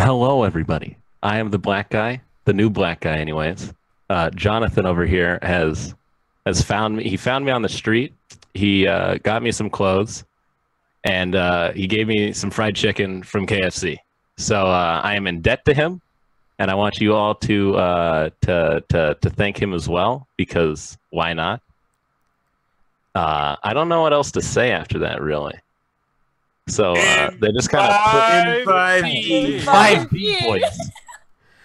Hello, everybody. I am the black guy, the new black guy, anyways. Jonathan over here has found me. He found me on the street. He got me some clothes, and he gave me some fried chicken from KFC. So I am in debt to him, and I want you all to thank him as well, because why not? I don't know what else to say after that, really. So they just kind of put in 5D. 5D boys.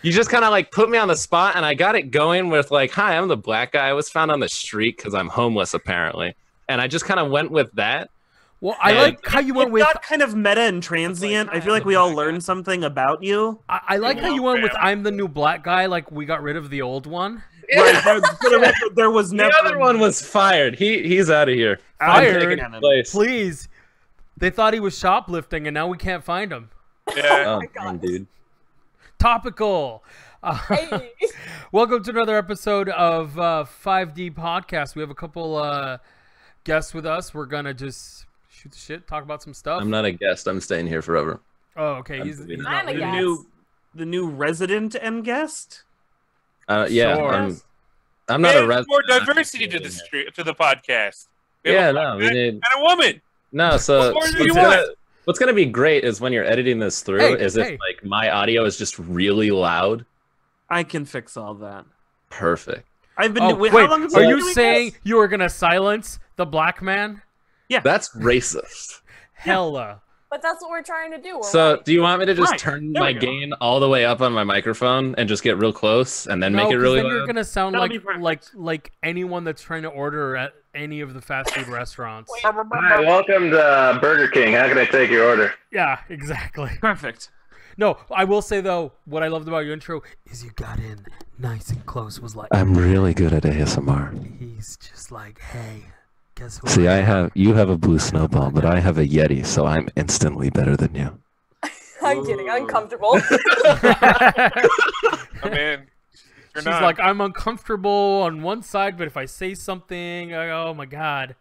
You just kind of like put me on the spot, and I got it going with like, "Hi, I'm the black guy. I was found on the street because I'm homeless, apparently." And I just kind of went with that. Well, I like how you went with. Got kind of meta and transient. I feel like we all learned something about you. I like how you went with "I'm the new black guy." Like we got rid of the old one. Right, there was never. The other one was fired. He's out of here. Fired, please. They thought he was shoplifting, and now we can't find him. Yeah. Oh, man, dude. Topical. Hey. Welcome to another episode of 5D Podcast. We have a couple guests with us. We're gonna just shoot the shit, talk about some stuff. I'm not a guest. I'm staying here forever. Oh, okay. He's not I'm a leaving. the new resident and guest. Yeah, Sure. I'm not a resident. More diversity to the podcast. We Yeah, have no, we man need. and a woman. No, so What more do you want? what's gonna be great is when you're editing this through, Hey, is if like my audio is just really loud. I can fix all that. Perfect. I've been. Oh, wait, wait, how long have are been you doing saying this? you were gonna silence the black man? That's racist. Hella. But that's what we're trying to do. We're So, right. do you want me to just Right, turn there my we go. gain all the way up on my microphone and just get real close and then No, make it 'cause really then you're loud? gonna sound That'll be like anyone that's trying to order at any of the fast food restaurants. Wait. Hi, welcome to Burger King. How can I take your order? Yeah, exactly. Perfect. No, I will say though, what I loved about your intro is you got in nice and close. Was like I'm really good at ASMR. he's just like, hey, guess what? See, you have a blue snowball, but I have a Yeti, so I'm instantly better than you. I'm getting uncomfortable. I mean, She's like, I'm uncomfortable on one side, but if I say something, oh my god.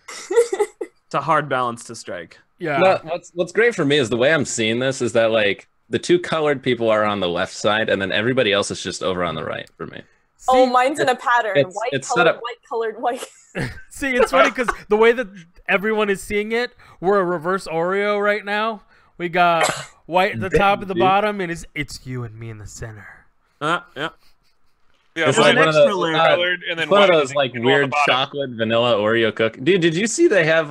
It's a hard balance to strike. Yeah. No, what's great for me is the way I'm seeing this is that like the two colored people are on the left side, and then everybody else is just over on the right for me. Oh, See- mine's in a pattern. it's White set colored, up- white colored, white. See, it's funny because the way that everyone is seeing it, we're a reverse Oreo right now. We got white at the top and the dude. bottom, and it's you and me in the center. Yeah. yeah, It's There's like an one of extra those- layer. colored and then One of white those and like then yellow on the weird bottom. chocolate vanilla Oreo cookie. Dude, did you see they have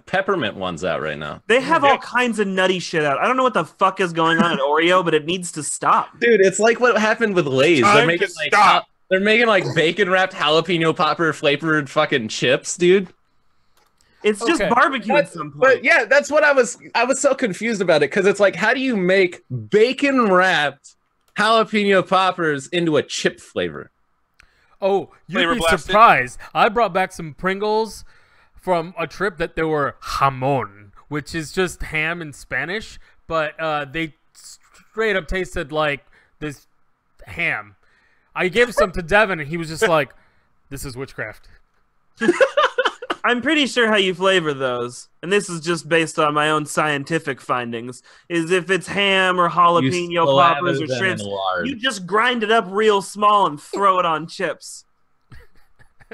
peppermint ones out right now? They have all kinds of nutty shit out. I don't know what the fuck is going on at Oreo, but it needs to stop. Dude, it's like what happened with Lay's. Time They're to making like stop. they're making like bacon wrapped jalapeno popper flavored fucking chips, dude. It's just Okay. barbecue at some point. But yeah, that's what I was so confused about it because it's like, how do you make bacon wrapped jalapeno poppers into a chip flavor? Oh, you'd Flavor be blasted. surprised. I brought back some Pringles from a trip that they were jamon, which is just ham in Spanish, but they straight up tasted like this ham. I gave some to Devin, and he was just like, this is witchcraft. I'm pretty sure how you flavor those, and this is just based on my own scientific findings, is if it's ham or jalapeno poppers or shrimps, you just grind it up real small and throw it on chips.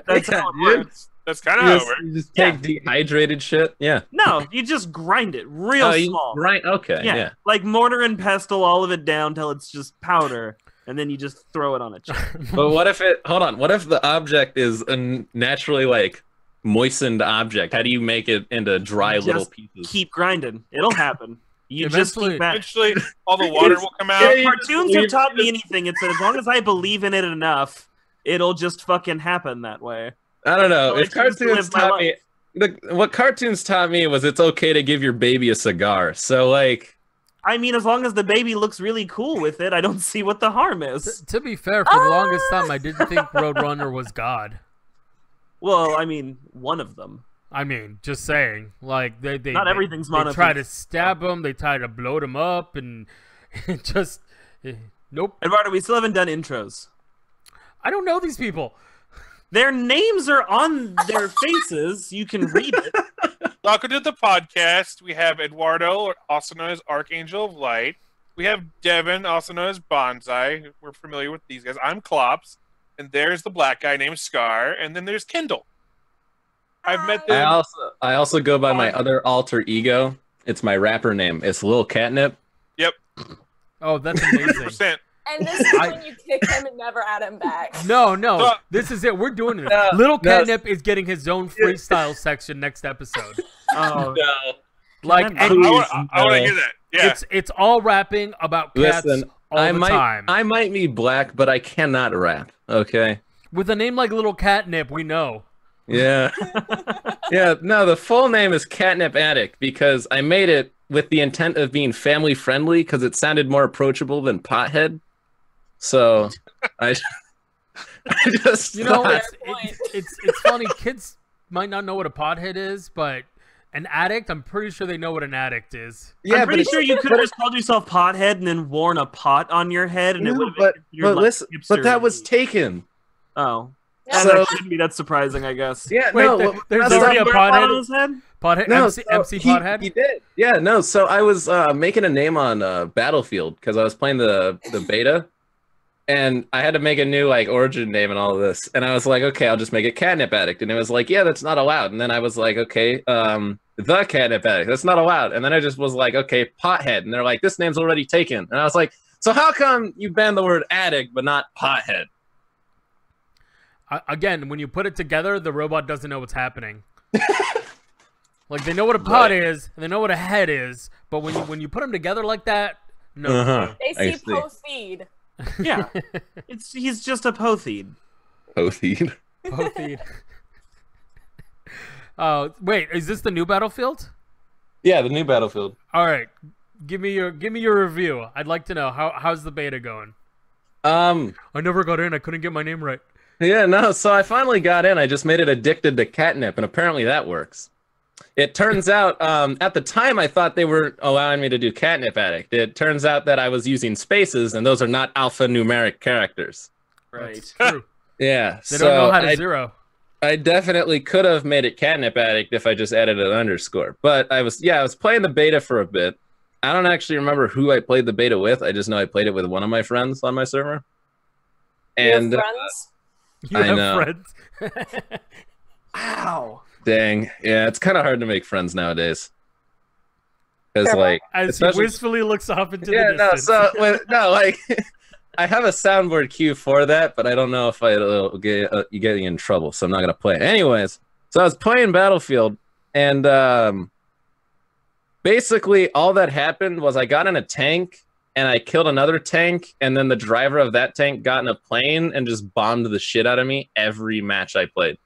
That's Yeah, how it dude. works. That's kind of how it works. You just take dehydrated shit. Yeah. No, you just grind it real Oh, you small. right? Okay. yeah. Yeah. Like mortar and pestle all of it down till it's just powder, and then you just throw it on a chip. But what if it? Hold on. What if the object is a naturally like moistened object? How do you make it into dry Just little pieces? Keep grinding. It'll happen. You just Eventually- keep at it. Eventually, all the water will come out. Yeah, If you just cartoons leave have taught it- me anything, it's that as long as I believe in it enough, it'll just fucking happen that way. I don't know. I If choose to cartoons live my taught me, what cartoons taught me was it's okay to give your baby a cigar. So like, I mean, as long as the baby looks really cool with it, I don't see what the harm is. To be fair, for the longest time, I didn't think Roadrunner was God. Well, I mean, one of them. I mean, just saying. Like, they Not everything's they try to monotheistic. stab him, they try to blow him up, and it just... Nope. Eduardo, we still haven't done intros. I don't know these people. Their names are on their faces. You can read it. Welcome to the podcast. We have Eduardo, also known as Archangel of Light. we have Devin, also known as Bonsai. We're familiar with these guys. I'm Klops, and there's the black guy named Scar, and then there's Kyndal. I've met them. I also go by my other alter ego. It's my rapper name. It's Lil Catnip. Yep. Oh, that's amazing. 100%. And this is when you kick him and never add him back. No, this is it. We're doing this. Little Catnip is getting his own freestyle section next episode. Oh No. Like, I want to hear that. Yeah. It's all rapping about cats all the time. I might be black, but I cannot rap. Okay. With a name like Little Catnip, we know. Yeah. Yeah. No, the full name is Catnip Addict because I made it with the intent of being family friendly because it sounded more approachable than Pothead. So I just thought... it's funny. Kids might not know what a pothead is, but an addict, I'm pretty sure they know what an addict is. Yeah, I'm pretty sure you could have just called yourself Pothead and then worn a pot on your head, and it would have been but that was taken. Oh. So, that's surprising, I guess. Yeah, wait, there's already a pothead on his head? Pothead? No, MC Pothead? He did. Yeah, no, so I was making a name on Battlefield because I was playing the beta. And I had to make a new like origin name and all of this. And I was like, okay, I'll just make it Catnip Addict. And it was like, yeah, that's not allowed. And then I was like, okay, the Catnip Addict, that's not allowed. And then I just was like, okay, Pothead. And they're like, this name's already taken. And I was like, so how come you banned the word addict but not Pothead? Again, when you put it together, the robot doesn't know what's happening. Like they know what a pot is, and they know what a head is, but when you put them together like that, no. They see post-feed. Yeah, he's just a Potheed. Potheed. Potheed. Wait, is this the new Battlefield? Yeah, the new Battlefield. All right, give me your review. I'd like to know how's the beta going. I never got in. I couldn't get my name right. Yeah, no. So I finally got in. I just made it addicted to catnip, and apparently that works. It turns out, at the time, I thought they were allowing me to do Catnip Addict. It turns out that I was using spaces, and those are not alphanumeric characters. Right. That's true. Yeah. They don't know how to zero. I definitely could have made it Catnip Addict if I just added an underscore. But I was playing the beta for a bit. I don't actually remember who I played the beta with. I just know I played it with one of my friends on my server. And friends? You I have know. friends. Wow. Dang, yeah, it's kind of hard to make friends nowadays. Because like, as he wistfully looks off into the distance. I have a soundboard cue for that, but I don't know if it'll get you getting in trouble, so I'm not gonna play it. Anyways, so I was playing Battlefield, and basically all that happened was I got in a tank and I killed another tank, and then the driver of that tank got in a plane and just bombed the shit out of me every match I played.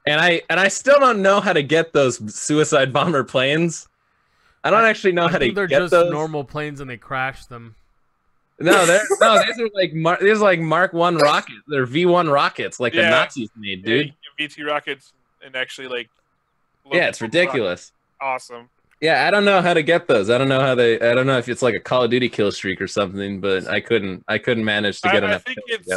And I still don't know how to get those suicide bomber planes. I don't actually know how to get those. They're just normal planes and they crash them. No, these are like Mark 1 rockets. They're V1 rockets, like the Nazis made, dude. Yeah, V2 rockets and actually like. Yeah, it's ridiculous. Awesome. Yeah, I don't know how to get those. I don't know if it's like a Call of Duty kill streak or something, but I couldn't manage to get enough. I think it's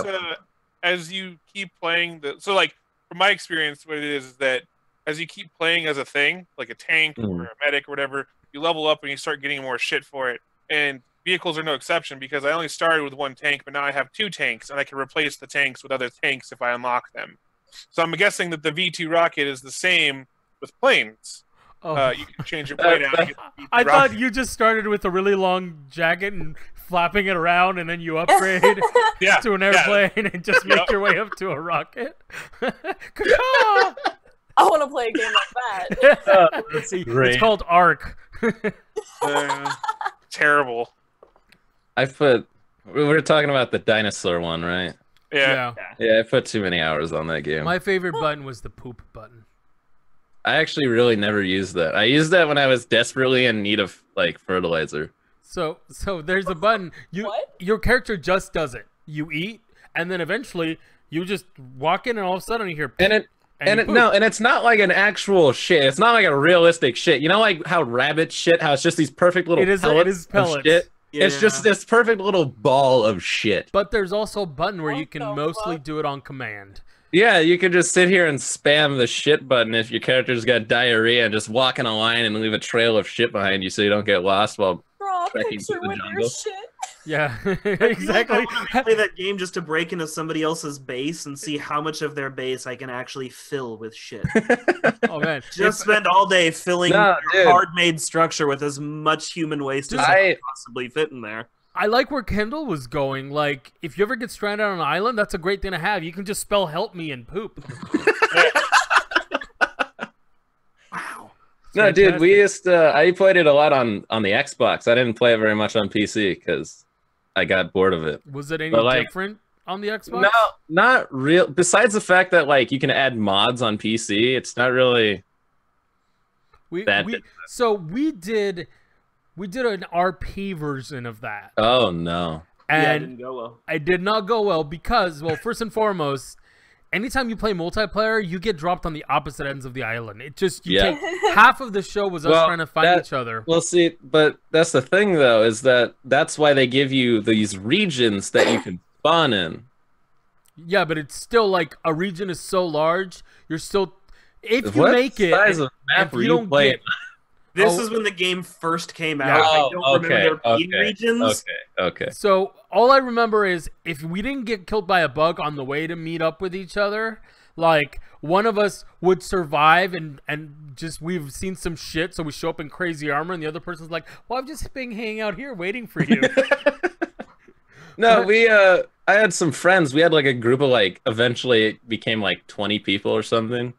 as you keep playing so like from my experience, what it is that as you keep playing as a thing, like a tank or a medic or whatever, you level up and you start getting more shit for it. And vehicles are no exception because I only started with one tank, but now I have 2 tanks, and I can replace the tanks with other tanks if I unlock them. So I'm guessing that the V2 rocket is the same with planes. Oh. You can change your plane out. I thought you just started with a really long jacket and flapping it around, and then you upgrade to an airplane and just make your way up to a rocket. I want to play a game like that. It's called Ark. Terrible. We were talking about the dinosaur one, right? Yeah. Yeah, I put too many hours on that game. My favorite button was the poop button. I actually really never used that. I used that when I was desperately in need of like fertilizer. So there's a button. Your character just does it. You eat, and then eventually you just walk in, and all of a sudden you hear poop, and it's not like an actual shit. It's not like a realistic shit. You know, like how rabbit shit, how it's just these perfect little pellets of shit. Yeah. It's just this perfect little ball of shit. But there's also a button where you can mostly do it on command. Yeah, you can just sit here and spam the shit button if your character's got diarrhea and just walk in a line and leave a trail of shit behind you so you don't get lost while trekking through the jungle. Yeah, exactly. I play that game just to break into somebody else's base and see how much of their base I can actually fill with shit. Oh man, just spend all day filling hard-made structure with as much human waste as I can possibly fit in there. I like where Kyndal was going. Like, if you ever get stranded on an island, that's a great thing to have. You can just spell "help me" and poop. Wow. No, dude, we used to. I played it a lot on the Xbox. I didn't play it very much on PC because I got bored of it. Was it any different on the Xbox? No, not real. Besides the fact that like you can add mods on PC, it's not really. So we did an RP version of that. Oh no! And yeah, it didn't go well. It did not go well because, well, first and foremost, anytime you play multiplayer, you get dropped on the opposite ends of the island. It just take half of the show was us trying to find each other. Well, see, but that's the thing though, is that's why they give you these regions that you can spawn in. Yeah, but it's still like a region is so large, you're still if you make it. What size of map were you playing? This is when the game first came out. I don't remember there being regions. Okay. So all I remember is if we didn't get killed by a bug on the way to meet up with each other, like one of us would survive and just we've seen some shit, so we show up in crazy armor, and the other person's like, "Well, I've just been hanging out here waiting for you." No, I had some friends. We had like a group of like eventually it became like 20 people or something.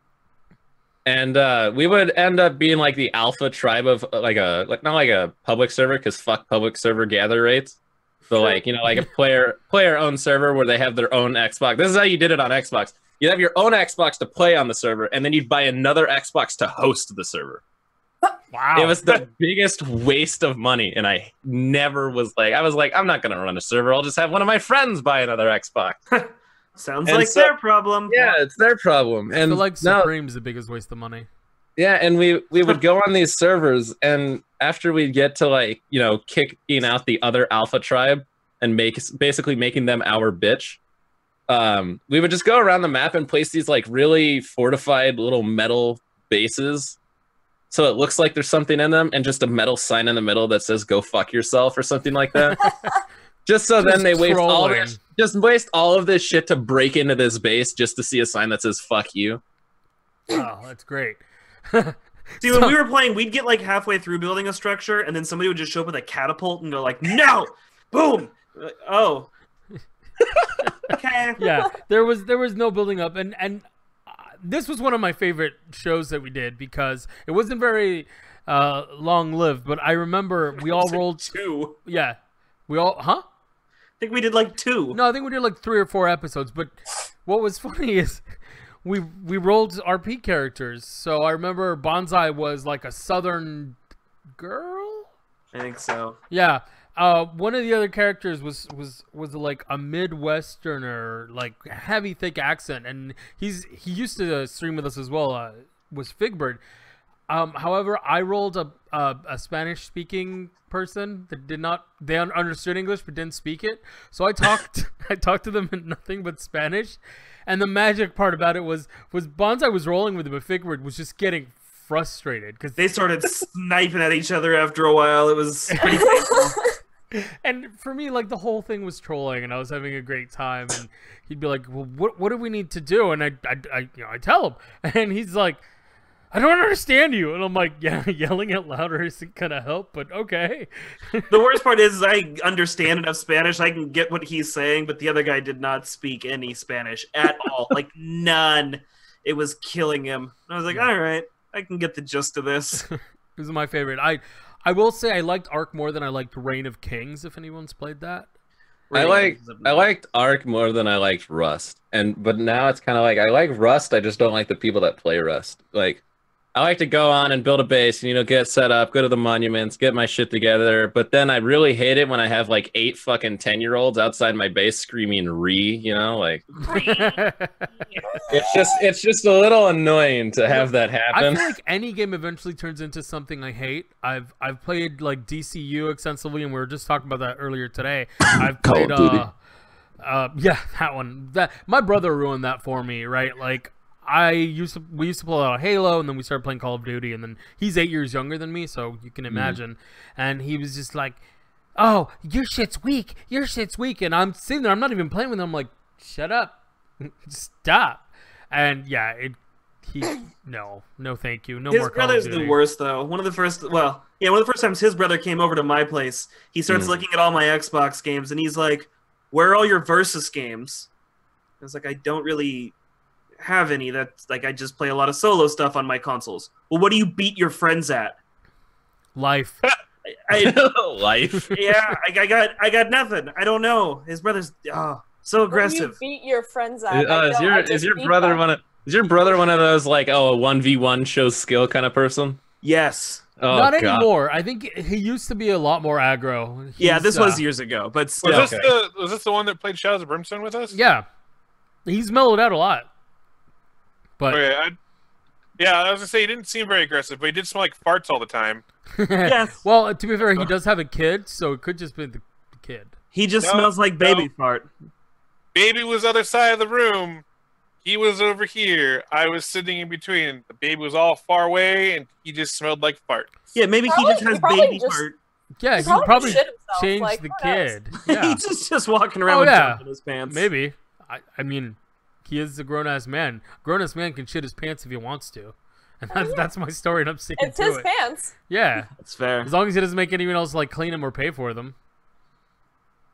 And we would end up being like the alpha tribe of not like a public server because fuck public server gather rates. So like, you know, like a player owned server where they have their own Xbox. This is how you did it on Xbox. You'd have your own Xbox to play on the server, and then you'd buy another Xbox to host the server. Wow. It was the biggest waste of money, and I was like, I'm not gonna run a server. I'll just have one of my friends buy another Xbox. Sounds like their problem. Yeah, it's their problem. And I feel like Supreme's the biggest waste of money. Yeah, and we would go on these servers, and after we'd get to like, you know, kicking out the other alpha tribe and basically making them our bitch, we would just go around the map and place these like really fortified little metal bases. So it looks like there's something in them, and just a metal sign in the middle that says "Go fuck yourself" or something like that. Just so then they waste all of this shit to break into this base just to see a sign that says "fuck you." Oh, that's great. See, when we were playing, we'd get like halfway through building a structure, and then somebody would just show up with a catapult and go like, "No, boom!" Like, oh, okay. Yeah, there was no building up, and this was one of my favorite shows that we did because it wasn't very long lived. But I remember we all rolled 2. Yeah, we all I think we did like 2. No, I think we did like 3 or 4 episodes. But what was funny is we rolled RP characters. So I remember Bonsai was like a southern girl. I think so. Yeah. One of the other characters was like a Midwesterner, like heavy, thick accent, and he used to stream with us as well. Was Figbird. However, I rolled a Spanish-speaking person that they understood English but didn't speak it. So I talked to them in nothing but Spanish, and the magic part about it was Bonsai was rolling with him, but Figbird was just getting frustrated because they started sniping at each other after a while. It was pretty painful. And for me, like, the whole thing was trolling, and I was having a great time. And he'd be like, "Well, what do we need to do?" And I tell him, and he's like, "I don't understand you." And I'm like, "Yeah, yelling out louder isn't gonna help, but okay." The worst part is I understand enough Spanish. I can get what he's saying, but the other guy did not speak any Spanish at all, like none. It was killing him. And I was like, all right, I can get the gist of this. This is my favorite. I will say I liked Ark more than I liked Reign of Kings, if anyone's played that. I liked Ark more than I liked Rust. But now it's kind of like I like Rust, I just don't like the people that play Rust. Like, I like to go on and build a base and, you know, get set up, go to the monuments, get my shit together. But then I really hate it when I have like 8 fucking 10-year-olds outside my base screaming "re," you know, like it's just a little annoying to have that happen. I feel like any game eventually turns into something I hate. I've played like DCU extensively, and we were just talking about that earlier today. I've played yeah, that one. My brother ruined that for me, right? Like, we used to play a lot of Halo, and then we started playing Call of Duty, and then he's 8 years younger than me, so you can imagine. And he was just like, oh, your shit's weak. Your shit's weak. And I'm sitting there. I'm not even playing with him. I'm like, shut up. Stop. And yeah, no, thank you. No his more Call of brother's Duty. the worst, though. One of the first times his brother came over to my place, he starts looking at all my Xbox games, and he's like, where are all your Versus games? I was like, I don't really have any. That's like, I just play a lot of solo stuff on my consoles. Well, what do you beat your friends at? Life. Life. Yeah, I got nothing. I don't know. His brother's so aggressive. What do you beat your friends at? Is your brother one of those like a 1v1 shows skill kind of person? Yes. Oh, Not God. anymore. I think he used to be a lot more aggro. This was years ago, but still. Was this the one that played Shadows of Brimstone with us? Yeah. He's mellowed out a lot. But I was gonna say he didn't seem very aggressive, but he did smell like farts all the time. Yes. Well, to be fair, he does have a kid, so it could just be the kid. He just smells like baby fart. Baby was other side of the room. He was over here. I was sitting in between. The baby was all far away, and he just smelled like fart. Yeah, maybe he just has baby fart. Yeah, he probably changed the kid. Yeah. He's just walking around with junk in his pants. Maybe. I mean, he is a grown-ass man. Grown-ass man can shit his pants if he wants to. And that's my story, and I'm sticking to it. It's his pants. Yeah. That's fair. As long as he doesn't make anyone else like clean them or pay for them.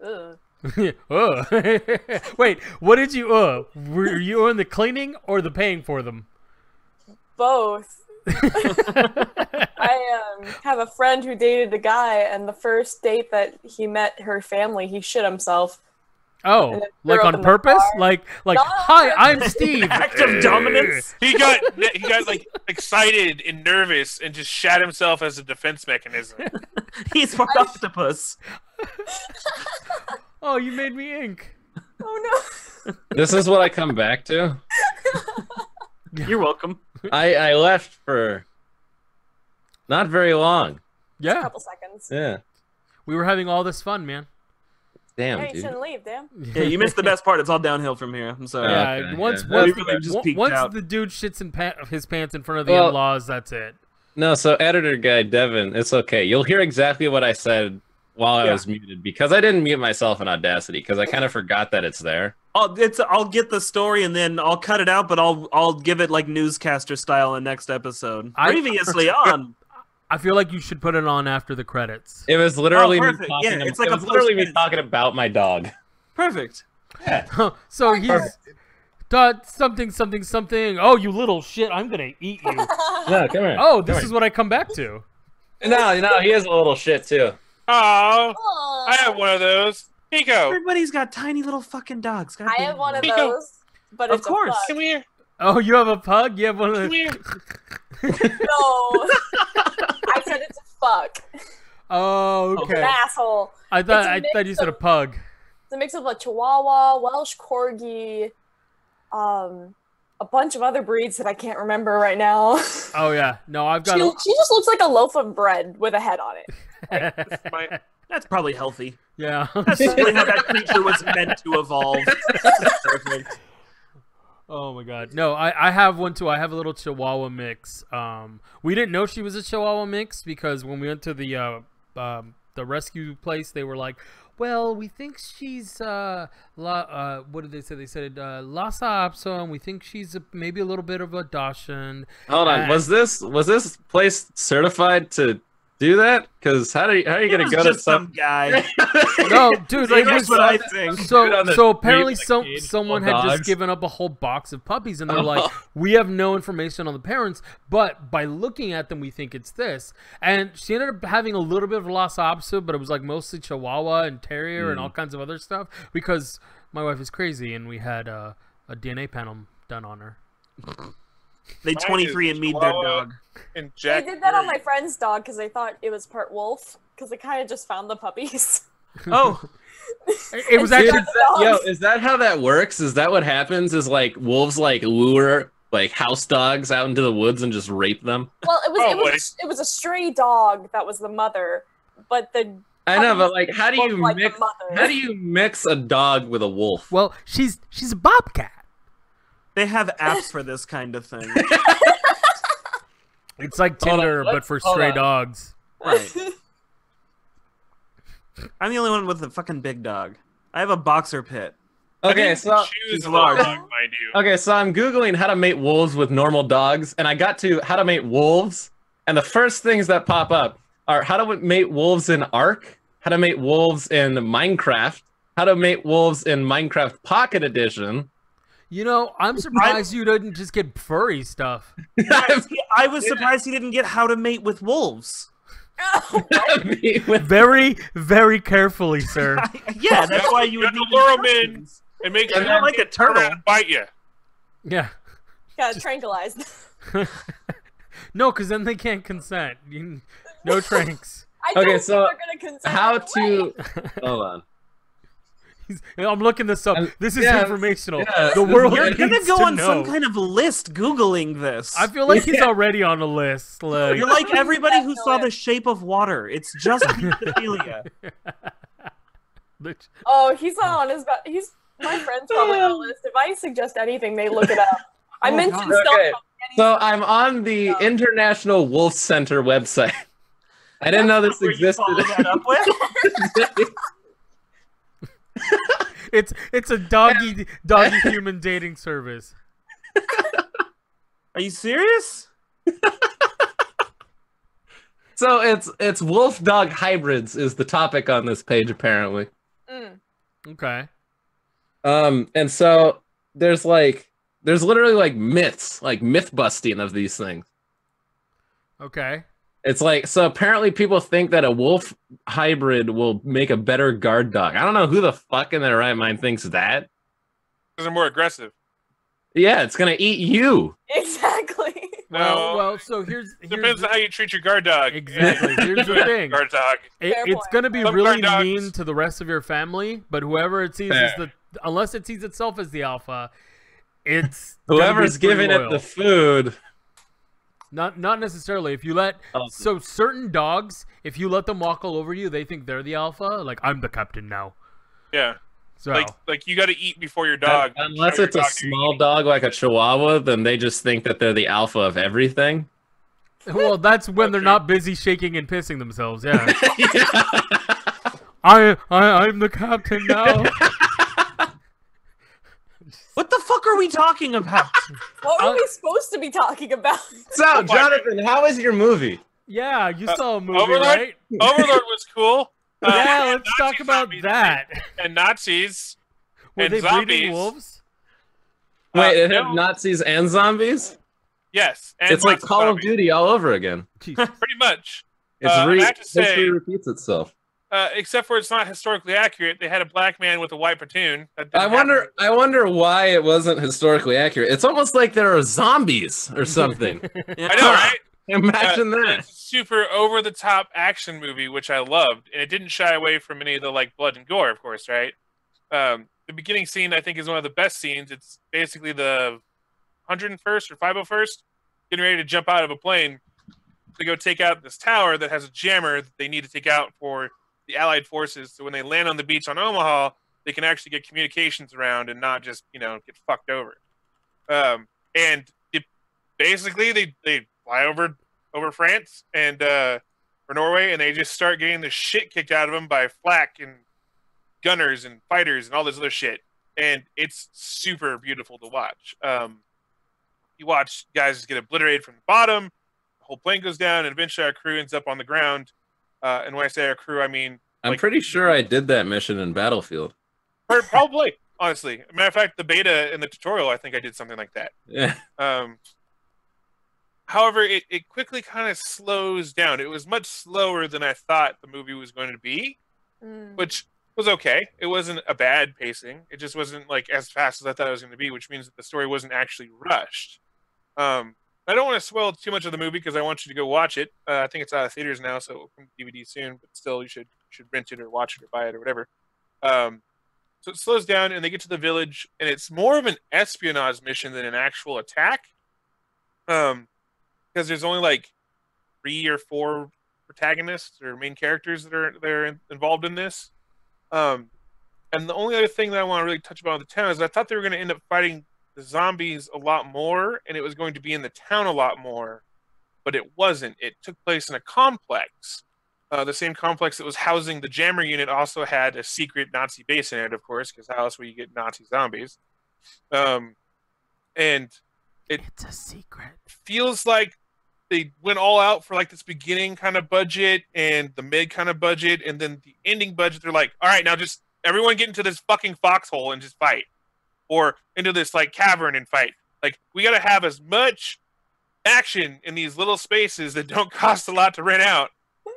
Ugh. Wait, what did you were you in the cleaning or the paying for them? Both. I have a friend who dated a guy, and the first date that he met her family, he shit himself. Oh, like on purpose? Like, hi, I'm Steve. Act of dominance. He got like excited and nervous and just shat himself as a defense mechanism. He's part octopus. Oh, you made me ink. Oh no. This is what I come back to. You're welcome. I left for not very long. Yeah. A couple seconds. Yeah. We were having all this fun, man. Damn, Yeah, you dude. shouldn't leave, damn. Yeah, you missed the best part. It's all downhill from here. I'm sorry. Yeah, Okay, once out. the dude shits in his pants in front of the Well, in-laws, that's it. No, so editor guy Devin, it's okay. You'll hear exactly what I said while I was muted because I didn't mute myself in Audacity because I kind of forgot that it's there. I'll get the story and then I'll cut it out, but I'll give it like newscaster style in next episode. Previously on. I feel like you should put it on after the credits. It was literally me perfect. talking. Yeah, it's it like was literally me talking about my dog. Perfect. Yeah. So he's something. Oh, you little shit! I'm gonna eat you. No, come here. Oh, this is what I come back to. No, he is a little shit too. Oh, I have one of those. Pico. Everybody's got tiny little fucking dogs. God I damn have it. one of Pico. those, but Of it's course. a pug. Come here. Oh, you have a pug? You have one of Come the... here. No. I said it's a fuck. Oh, It's okay. an asshole. I thought It's a you said a mix pug. It's a mix of a Chihuahua, Welsh Corgi, a bunch of other breeds that I can't remember right now. Oh yeah, no, I've got. She just looks like a loaf of bread with a head on it. That's probably healthy. Yeah. That's probably how that creature was meant to evolve. Perfect. Oh my god. No, I have one too. I have a little Chihuahua mix. We didn't know she was a Chihuahua mix because when we went to the rescue place, they were like, well, we think she's what did they say? They said Lhasa Apso, and we think she's maybe a little bit of a Dachshund. Hold on, was this place certified to do that? Because how are you gonna go to some guy? No, dude, it was what I think. So apparently street, someone full had just dogs. given up a whole box of puppies, and they're like, we have no information on the parents, but by looking at them, we think it's this. And she ended up having a little bit of Lhasa Apso, but it was like mostly Chihuahua and Terrier and all kinds of other stuff because my wife is crazy, and we had a DNA panel done on her. They 23andMe'd their dog. And They Jack did that on my friend's dog because they thought it was part wolf because they kind of just found the puppies. Oh, It was Dude, actually Is that how that works? Is that what happens? Is like wolves like lure like house dogs out into the woods and just rape them? Well, Probably. it was a stray dog that was the mother, but the I know, but like, how do you looked like the mix? mother. How do you mix a dog with a wolf? well, she's a bobcat. they have apps for this kind of thing. It's like Hold on, Tinder, but for hold stray on. dogs. Right. I'm the only one with a fucking big dog. I have a boxer pit. Okay, so choose a large. dog, mind you. okay, so I'm googling how to mate wolves with normal dogs, and I got to how to mate wolves, and the first things that pop up are how to mate wolves in Ark, how to mate wolves in Minecraft, how to mate wolves in Minecraft Pocket Edition. You know, I'm surprised you didn't just get furry stuff. I was surprised he didn't get how to mate with wolves. Very, very carefully, sir. Yeah, that's why you would need to lure them in and make sure not like a turtle bite you. Yeah. Got tranquilized. No, because then they can't consent. No tranks. I don't Okay, think so they're gonna consent how right away. to hold on. I'm looking this up. This is informational. yeah, The world You're needs gonna go to on know. some kind of list Googling this. I feel like he's already on a list. Like, You're like everybody who saw The Shape of Water. It's just pedophilia. Oh, he's not on his. He's my friend's probably on the list. If I suggest anything, they look it up. I mentioned stuff. Okay, so I'm on the International Wolf Center website. I didn't know this existed. Follow that up with? it's a doggy human dating service. Are you serious? So it's wolf dog hybrids is the topic on this page apparently. Okay. And so there's literally like myths, like myth busting of these things. Okay. It's like, so apparently people think that a wolf hybrid will make a better guard dog. I don't know who the fuck in their right mind thinks that. Because they're more aggressive. Yeah, it's gonna eat you. Exactly. Well, so here's depends on how you treat your guard dog. Exactly. Here's the thing. Guard dog. It's gonna be Some really guard mean dogs. to the rest of your family, but whoever it sees as unless it sees itself as the alpha, it's whoever's giving it the food. Not necessarily. If you let so certain dogs, if you let them walk all over you, they think they're the alpha. Like, I'm the captain now. Yeah. So like you got to eat before your dog. Unless it's a small dog like a Chihuahua, then they just think that they're the alpha of everything. Well, that's when they're not busy shaking and pissing themselves. Yeah. I'm the captain now. What the fuck are we talking about? What were we supposed to be talking about? So, Jonathan, how was your movie? Yeah, you saw a movie, Overlord? right? Overlord was cool. Yeah, let's talk about that. And Nazis. Were and they zombies. breeding wolves? Wait, it had no. Nazis and zombies? Yes. And It's like lots Call of zombies. Duty all over again. Pretty much. It's I have to say, history repeats itself. except for it's not historically accurate. They had a black man with a white platoon. I wonder why it wasn't historically accurate. It's almost like there are zombies or something. Yeah. I know, right? Imagine that. It's a super over-the-top action movie, which I loved, and it didn't shy away from any of the like blood and gore, of course, right? The beginning scene, I think, is one of the best scenes. It's basically the 101st or 501st getting ready to jump out of a plane to go take out this tower that has a jammer that they need to take out for the Allied forces. So when they land on the beach on Omaha, they can actually get communications around and not just, get fucked over. And basically they fly over France and or Norway, and they just start getting the shit kicked out of them by flak and gunners and fighters and all this other shit. And it's super beautiful to watch. You watch guys get obliterated from the bottom, the whole plane goes down, and eventually our crew ends up on the ground. And when I say our crew, I mean I'm pretty sure I did that mission in Battlefield. probably, honestly. Matter of fact, the beta and the tutorial, I think I did something like that. Yeah. However, it quickly kind of slows down. It was much slower than I thought the movie was going to be, which was okay. It wasn't a bad pacing. It just wasn't like as fast as I thought it was going to be, which means that the story wasn't actually rushed. I don't want to spoil too much of the movie because I want you to go watch it. I think it's out of theaters now, so it'll come to DVD soon. But still, you should rent it or watch it or buy it or whatever. So it slows down, and they get to the village, and it's more of an espionage mission than an actual attack. Because there's only like 3 or 4 protagonists or main characters that are involved in this. And the only other thing that I want to really touch about in the town is I thought they were going to end up fighting the zombies a lot more, and it was going to be in the town a lot more, but it wasn't. It took place in a complex. The same complex that was housing the jammer unit also had a secret Nazi base in it, of course, because how else will you get Nazi zombies? And it's a secret. Feels like they went all out for like this beginning kind of budget and the mid kind of budget, and then the ending budget. They're like, all right, now just everyone get into this fucking foxhole and just fight, or into this like cavern and fight. Like we got to have as much action in these little spaces that don't cost a lot to rent out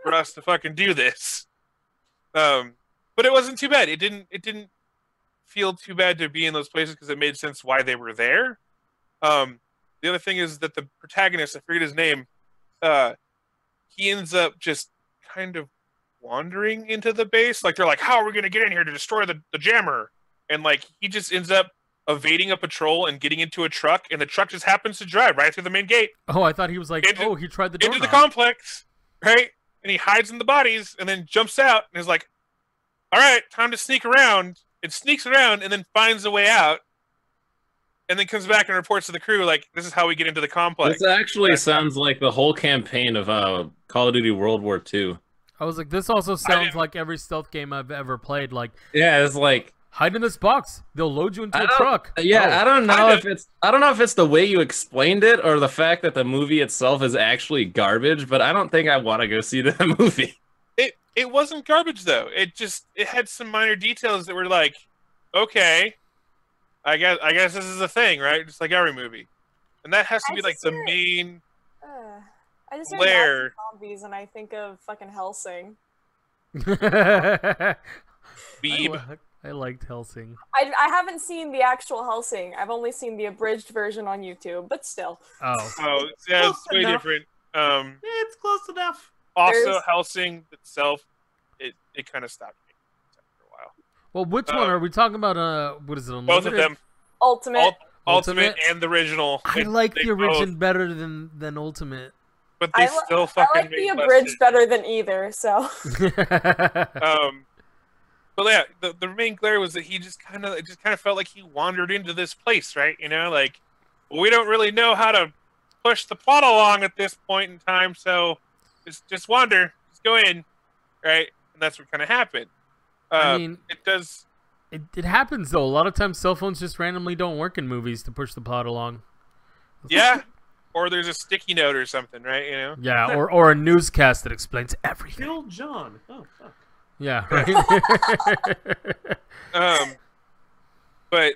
for us to fucking do this. But it wasn't too bad. It didn't feel too bad to be in those places because it made sense why they were there. The other thing is that the protagonist, I forget his name, he ends up just kind of wandering into the base. Like they're like, how are we going to get in here to destroy the jammer? And like he just ends up evading a patrol and getting into a truck, and the truck just happens to drive right through the main gate. Oh, I thought he was like, he tried the door into the complex, right? And he hides in the bodies and then jumps out and is like, all right, time to sneak around. It sneaks around and then finds a way out. And then comes back and reports to the crew, like, this is how we get into the complex. This actually sounds like the whole campaign of Call of Duty World War II. I was like, this also sounds like every stealth game I've ever played. Like, yeah, it's like, hide in this box. They'll load you into a truck. Yeah, I don't know if it's the way you explained it or the fact that the movie itself is actually garbage, but I don't think I want to go see the movie. It wasn't garbage though. It had some minor details that were like, okay, I guess this is a thing, right? Just like every movie. And that has to be like the main I just layer. Zombies and I think of fucking Helsing. Beeb. I liked Helsing. I haven't seen the actual Helsing. I've only seen the abridged version on YouTube, but still. Oh, yeah, it's way different. It's close enough. Also, Helsing itself, it kind of stopped me for a while. Well, which one are we talking about? What is it? Both of them. Ultimate. Ultimate and the original. I like the original better than Ultimate. But they still fucking I like the abridged better than either, so. But yeah, the main glare was that it just kind of felt like he wandered into this place, right? You know, like we don't really know how to push the plot along at this point in time, so just wander, just go in, right? And that's what kind of happened. I mean, it does. It happens though. A lot of times, cell phones just randomly don't work in movies to push the plot along. Yeah, or there's a sticky note or something, right? You know. Yeah, or a newscast that explains everything. Kill John. Oh fuck. Yeah. Right. But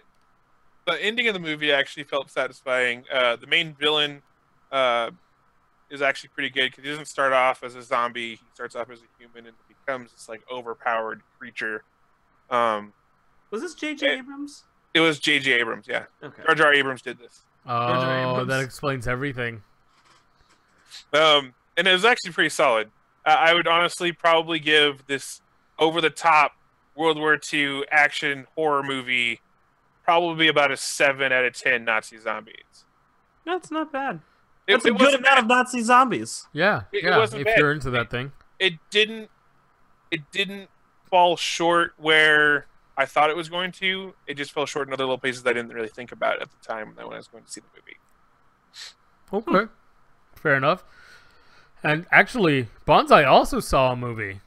the ending of the movie actually felt satisfying. The main villain is actually pretty good because he doesn't start off as a zombie. He starts off as a human and becomes this like overpowered creature. Was this J.J. Abrams? It was J.J. Abrams, yeah. Okay. Jar Jar Abrams did this. Oh, that explains everything. And it was actually pretty solid. I would honestly probably give this over-the-top World War II action horror movie probably about a 7 out of 10 Nazi zombies. That's not bad. That's a good amount of Nazi zombies. Yeah, if you're into that thing. It didn't fall short where I thought it was going to. It just fell short in other little places I didn't really think about at the time when I was going to see the movie. Okay. Fair enough. And actually, Bonsai also saw a movie.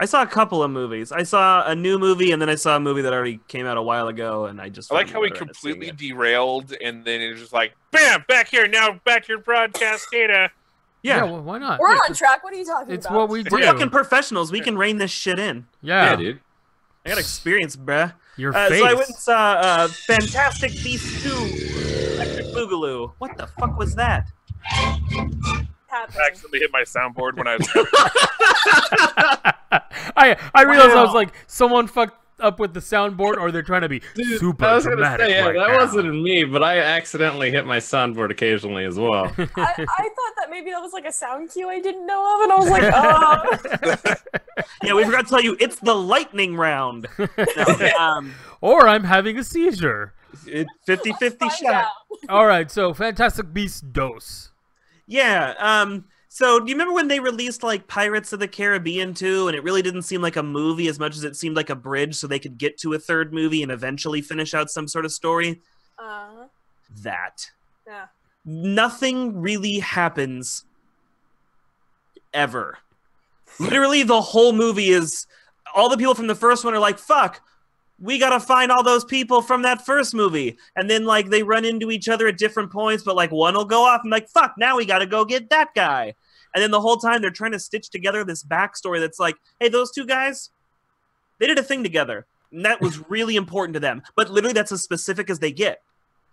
I saw a couple of movies. I saw a new movie, and then I saw a movie that already came out a while ago, and I like how we completely derailed, and then it was just like, bam, back here, now back your broadcast data. Yeah, well, why not? We're on track. What are you talking about? It's what we do. We're fucking professionals. We can rein this shit in. Yeah, dude. I got experience, bruh. Your face. So I went and saw Fantastic Beasts 2 Electric Boogaloo. What the fuck was that? I accidentally hit my soundboard when I was I realized I was like, someone fucked up with the soundboard, or they're trying to be super I was dramatic. Say, right that now. wasn't me, but I accidentally hit my soundboard occasionally as well. I thought that maybe that was like a sound cue I didn't know of, and I was like, oh. Yeah, we forgot to tell you, it's the lightning round. No, or I'm having a seizure. 50-50 shot. All right, so Fantastic Beasts Dos. Yeah, so do you remember when they released like Pirates of the Caribbean 2 and it really didn't seem like a movie as much as it seemed like a bridge so they could get to a third movie and eventually finish out some sort of story? That. Yeah. Nothing really happens ever. Literally, the whole movie is all the people from the first one are like, "Fuck, we gotta find all those people from that first movie," and then like they run into each other at different points, but like one will go off and like, "Fuck, now we gotta go get that guy," and then the whole time they're trying to stitch together this backstory that's like, "Hey, those two guys, they did a thing together, and that was really important to them," but literally that's as specific as they get.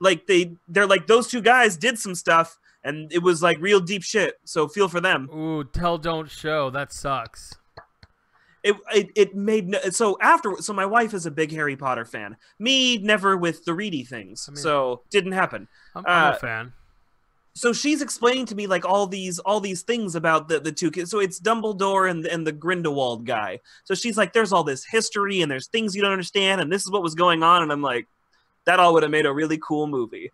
Like they're like, those two guys did some stuff, and it was like real deep shit. So feel for them. Ooh, tell don't show. That sucks. It made no, so my wife is a big Harry Potter fan. Me, never with the reedy things. I mean, so didn't happen. I'm a fan. So she's explaining to me like all these things about the two kids. So it's Dumbledore and the Grindelwald guy. So she's like, there's all this history and there's things you don't understand and this is what was going on. And I'm like, that all would have made a really cool movie.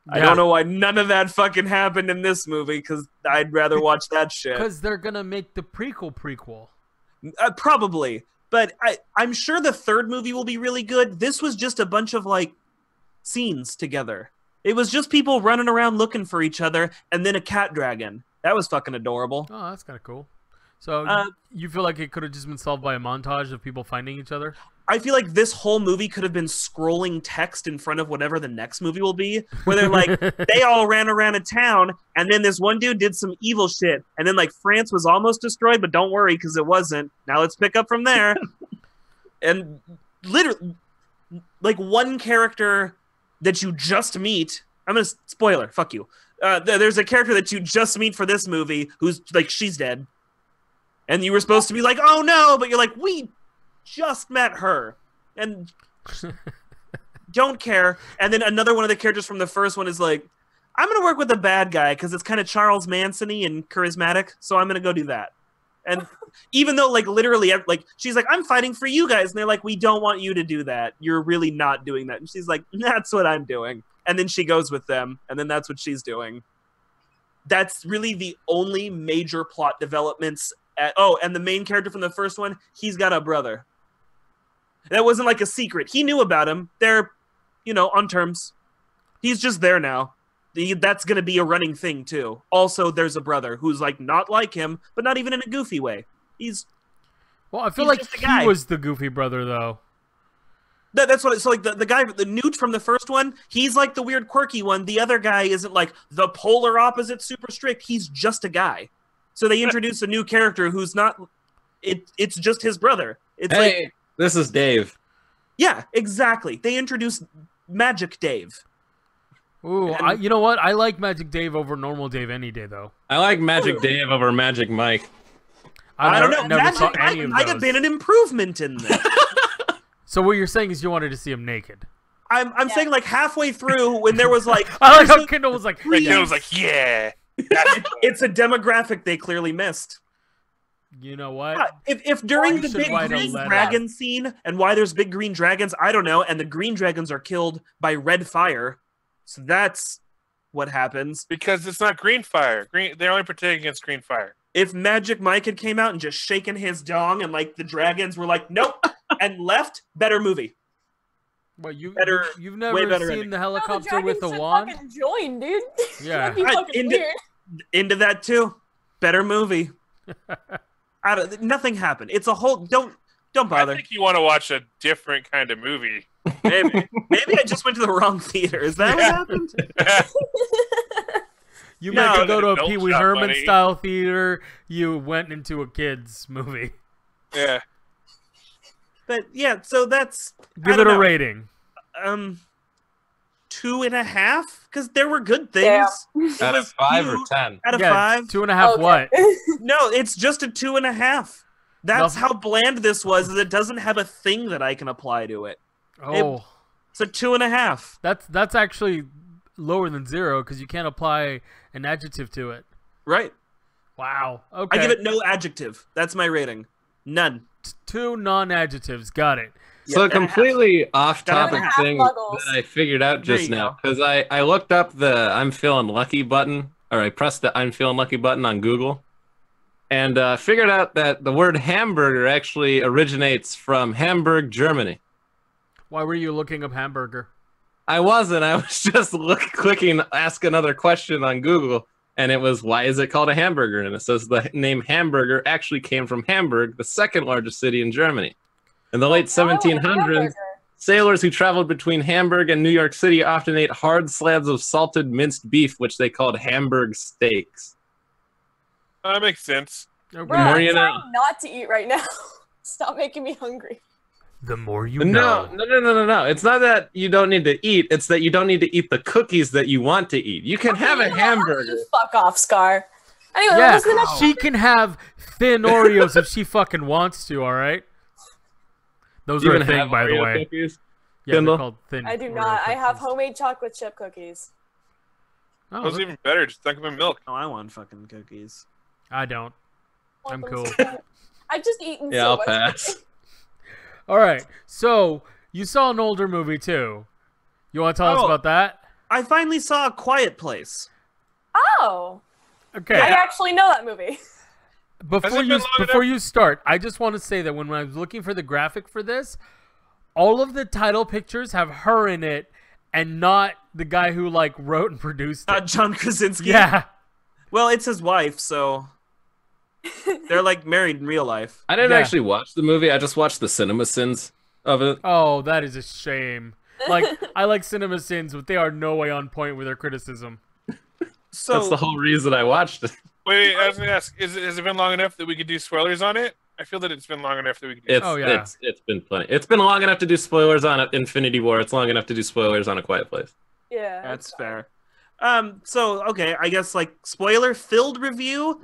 Yeah. I don't know why none of that fucking happened in this movie because I'd rather watch that shit. Because they're gonna make the prequel. Probably, but I'm sure the third movie will be really good. This was just a bunch of like scenes together. It was just people running around looking for each other, and then a cat dragon. That was fucking adorable. Oh, that's kind of cool. So you feel like it could have just been solved by a montage of people finding each other? I feel like this whole movie could have been scrolling text in front of whatever the next movie will be, where they're like, they all ran around a town, and then this one dude did some evil shit, and then like France was almost destroyed, but don't worry, because it wasn't. Now let's pick up from there. And literally, like one character that you just meet, I'm gonna spoiler, fuck you. There's a character that you just meet for this movie who's like, she's dead. And you were supposed to be like, oh no, but you're like, we just met her and don't care. And then another one of the characters from the first one is like, I'm gonna work with the bad guy because it's kind of Charles Manson-y and charismatic, so I'm gonna go do that. And even though like literally like she's like, I'm fighting for you guys, and they're like, we don't want you to do that, you're really not doing that. And she's like, that's what I'm doing. And then she goes with them, and then that's what she's doing. That's really the only major plot developments and the main character from the first one, he's got a brother. That wasn't like a secret. He knew about him. They're, on terms. He's just there now. That's going to be a running thing, too. Also, there's a brother who's, like, not like him, but not even in a goofy way. Well, I feel like he was the goofy brother, though. That's what it's so like. The guy, the Newt from the first one, he's like the weird, quirky one. The other guy isn't like the polar opposite, super strict. He's just a guy. So they introduce a new character who's not. It's just his brother. It's hey, this is Dave. Yeah, exactly. They introduced Magic Dave. Ooh, you know what? I like Magic Dave over normal Dave any day, though. I like Magic Dave over Magic Mike. I don't know. Magic Mike might have been an improvement in this. So what you're saying is you wanted to see him naked. I'm saying like halfway through when there was like I like how Kyndal was like, Kyndal was like, yeah. It's a demographic they clearly missed. You know what? If during the big green dragon scene and why there's big green dragons, I don't know, and the green dragons are killed by red fire, so that's what happens. Because it's not green fire. They're only protecting against green fire. If Magic Mike had came out and just shaken his dong and like the dragons were like, nope, and left, better movie. Well, you've never seen the helicopter with the wand? Join, dude. Yeah. That'd be fucking weird. Into that too. Better movie. Nothing happened. It's a whole don't bother. I think you want to watch a different kind of movie. Maybe I just went to the wrong theater. Is that what happened? You meant to go to a Pee Wee Herman style theater. You went into a kids movie. Yeah. But yeah, so that's give it a rating. 2.5 because there were good things. Yeah. Out of 5 or 10? Out of 5. 2.5. Okay. What? No, it's just a 2.5. That's how bland this was. Is it doesn't have a thing that I can apply to it. Oh, it's a 2.5. That's actually lower than 0 because you can't apply an adjective to it. Right. Wow. Okay. I give it no adjective. That's my rating. None. 2 non-adjectives. Got it. So a completely off-topic thing that I figured out just now, because I looked up the I'm feeling lucky button, or I pressed the I'm feeling lucky button on Google, and figured out that the word hamburger actually originates from Hamburg, Germany. Why were you looking up hamburger? I wasn't. I was just clicking ask another question on Google, and it was, why is it called a hamburger? And it says the name hamburger actually came from Hamburg, the second largest city in Germany. In the late 1700s, sailors who traveled between Hamburg and New York City often ate hard slabs of salted minced beef, which they called Hamburg steaks. That makes sense. Bro, I'm trying not to eat right now. Stop making me hungry. The more you know. No. It's not that you don't need to eat. It's that you don't need to eat the cookies that you want to eat. You can have a hamburger. You fuck off, Scar. Anyway, yeah, she can have thin Oreos if she fucking wants to, all right? Those are a thing, by the way. Cookies? Yeah, they're called thin I do Oreo not. I have cookies. homemade chocolate chip cookies. Oh, those are even better. Just dunk them in milk. Oh, I want fucking cookies. I don't. I'm cool. I've just eaten Yeah, so I'll much. pass. All right, so you saw an older movie too. You want to tell us about that? I finally saw A Quiet Place. Oh. Okay. I actually know that movie. Before you start, I just want to say that when I was looking for the graphic for this, all of the title pictures have her in it, and not the guy who like wrote and produced it. John Krasinski. Yeah. Well, it's his wife, so they're like married in real life. I didn't actually watch the movie. I just watched the cinema sins of it. Oh, that is a shame. Like, I like Cinema Sins, but they are no way on point with their criticism. So that's the whole reason I watched it. Wait, I was gonna ask: has it been long enough that we could do spoilers on it? I feel that it's been long enough that we could do. It's been plenty. It's been long enough to do spoilers on Infinity War. It's long enough to do spoilers on A Quiet Place. Yeah, that's fair. So okay, I guess like spoiler-filled review.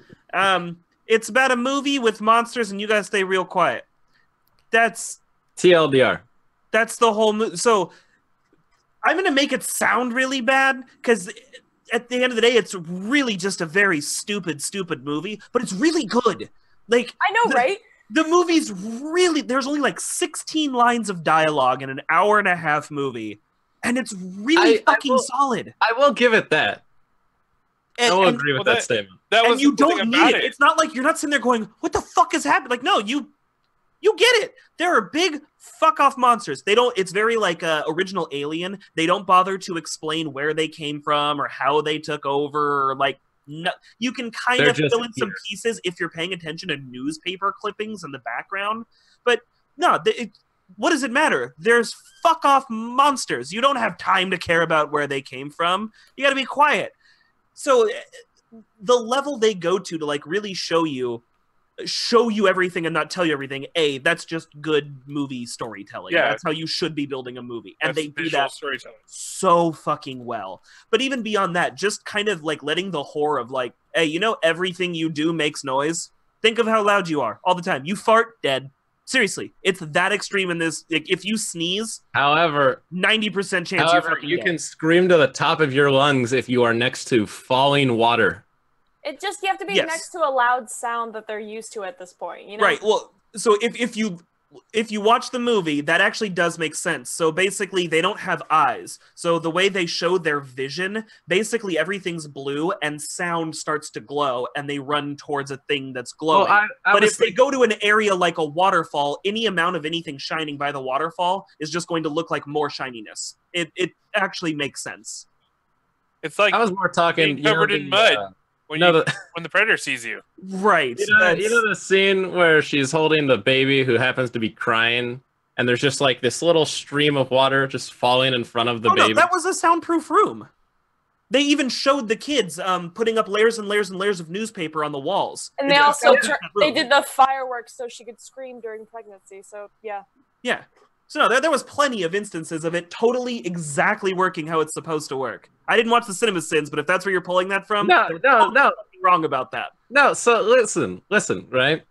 It's about a movie with monsters, and you guys stay real quiet. That's TLDR. That's the whole movie. So I'm gonna make it sound really bad because at the end of the day, it's really just a very stupid movie, but it's really good. Like I know, right? The movie's really, there's only like 16 lines of dialogue in an hour-and-a-half movie, and it's really solid. I will give it that. I will agree with that statement. And you don't need it. It's not like you're not sitting there going, "What the fuck is happening?" Like, no, you get it. There are big fuck off monsters. They don't. It's very like original Alien. They don't bother to explain where they came from or how they took over. Or like, no, you can kind of fill in some pieces if you're paying attention to newspaper clippings in the background. But no, what does it matter? There's fuck off monsters. You don't have time to care about where they came from. You got to be quiet. So the level they go to like really show you everything and not tell you everything. That's just good movie storytelling. Yeah, that's how you should be building a movie, and they do that so fucking well. But even beyond that, just kind of like letting the horror of like, hey, you know, everything you do makes noise. Think of how loud you are all the time. You fart, dead. Seriously, it's that extreme in this. Like, if you sneeze, however, 90% chance you're fucking dead. Can scream to the top of your lungs if you are next to falling water. It just, you have to be next to a loud sound that they're used to at this point, you know? Right. Well, so if you watch the movie, that actually does make sense. So basically, they don't have eyes. So the way they show their vision, basically everything's blue and sound starts to glow, and they run towards a thing that's glowing. Well, but if they go to an area like a waterfall, any amount of anything shining by the waterfall is just going to look like more shininess. It actually makes sense. It's like I was more talking covered in mud. When the predator sees you. Right. You know the scene where she's holding the baby who happens to be crying, and there's just like this little stream of water just falling in front of the baby? No, that was a soundproof room. They even showed the kids putting up layers and layers and layers of newspaper on the walls. And they also they did the fireworks so she could scream during pregnancy, so yeah. Yeah. So no, there was plenty of instances of it totally exactly working how it's supposed to work. I didn't watch the Cinema Sins, but if that's where you're pulling that from, no, wrong about that. No, so listen, right?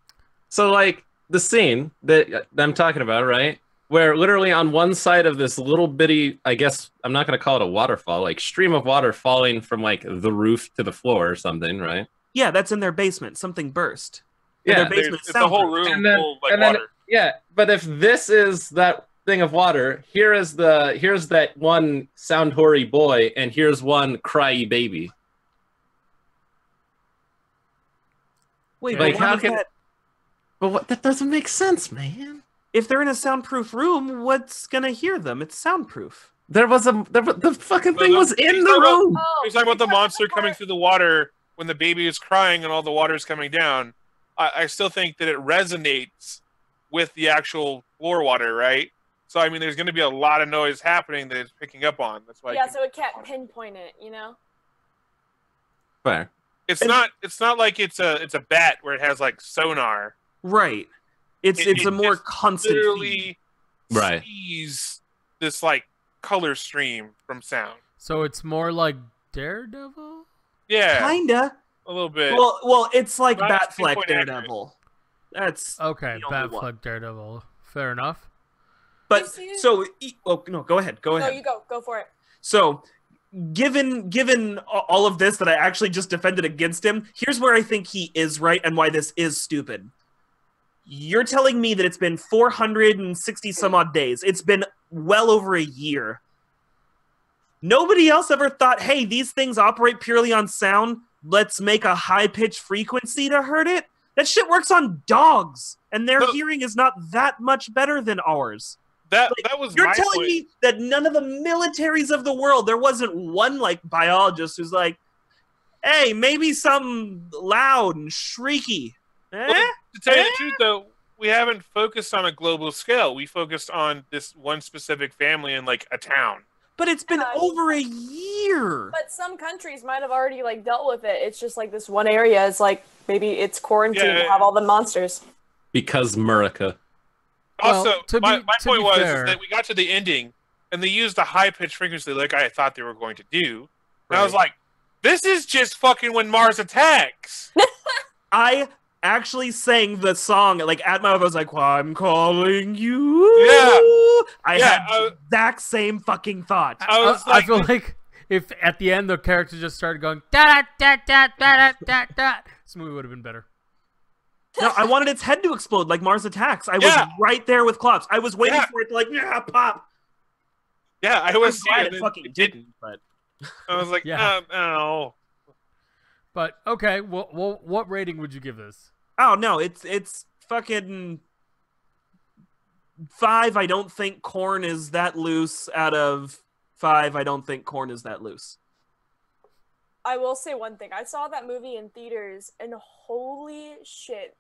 So like the scene that I'm talking about, right? Where literally on one side of this little bitty, I guess I'm not going to call it a waterfall, like stream of water falling from like the roof to the floor or something, right? Yeah, that's in their basement. Something burst. Yeah, their basement it's the whole room full of like water. Yeah, but if this is that thing of water, here's that one sound hoary boy, and here's one cryy baby. Wait, like how can that? But what? That doesn't make sense, man. If they're in a soundproof room, what's gonna hear them? It's soundproof. The fucking thing was in the room. He's talking about the monster coming through the water when the baby is crying and all the water is coming down, I still think that it resonates with the actual floor water, right? So I mean, there's going to be a lot of noise happening that it's picking up on. That's why. Yeah, so it can't pinpoint it, you know. Fair. It's not like it's a bat where it has like sonar. Right. It's a more constant literally feed. Right. sees this like color stream from sound. So it's more like Daredevil? Yeah. Kinda. A little bit. Well, it's like Not Batfleck pinpoint Daredevil. That's Okay, the only one. Batfleck Daredevil. Fair enough. But so, no, go ahead. No, you go for it. So, given all of this that I actually just defended against him, here's where I think he is right and why this is stupid. You're telling me that it's been 460 some odd days. It's been well over a year. Nobody else ever thought, hey, these things operate purely on sound. Let's make a high-pitched frequency to hurt it. That shit works on dogs, and their hearing is not that much better than ours. That was You're my telling point. me that none of the militaries of the world, there wasn't one like biologist who's like, hey, maybe something loud and shrieky. Well, to tell you the truth, though, we haven't focused on a global scale. We focused on this one specific family in like a town. But it's been over a year. But some countries might have already like dealt with it. It's just like this one area is like maybe it's quarantined to have all the monsters. Because America. Also, Well, my point was fair, is that we got to the ending, and they used a high-pitched frequency like I thought they were going to do. And I was like, this is just fucking when Mars attacks. I actually sang the song, like, at my I was like, well, I'm calling you. Yeah. I had the exact same fucking thought. I feel like if at the end the character just started going da da da da da da da, this movie would have been better. No, I wanted its head to explode like Mars Attacks. I was right there with Klops. I was waiting for it to like, pop. Yeah, I was glad it fucking didn't, but I was like, no. But okay, well, what rating would you give this? Oh no, it's fucking 5. I don't think corn is that loose. Out of 5, I don't think corn is that loose. I will say one thing. I saw that movie in theaters, and holy shit.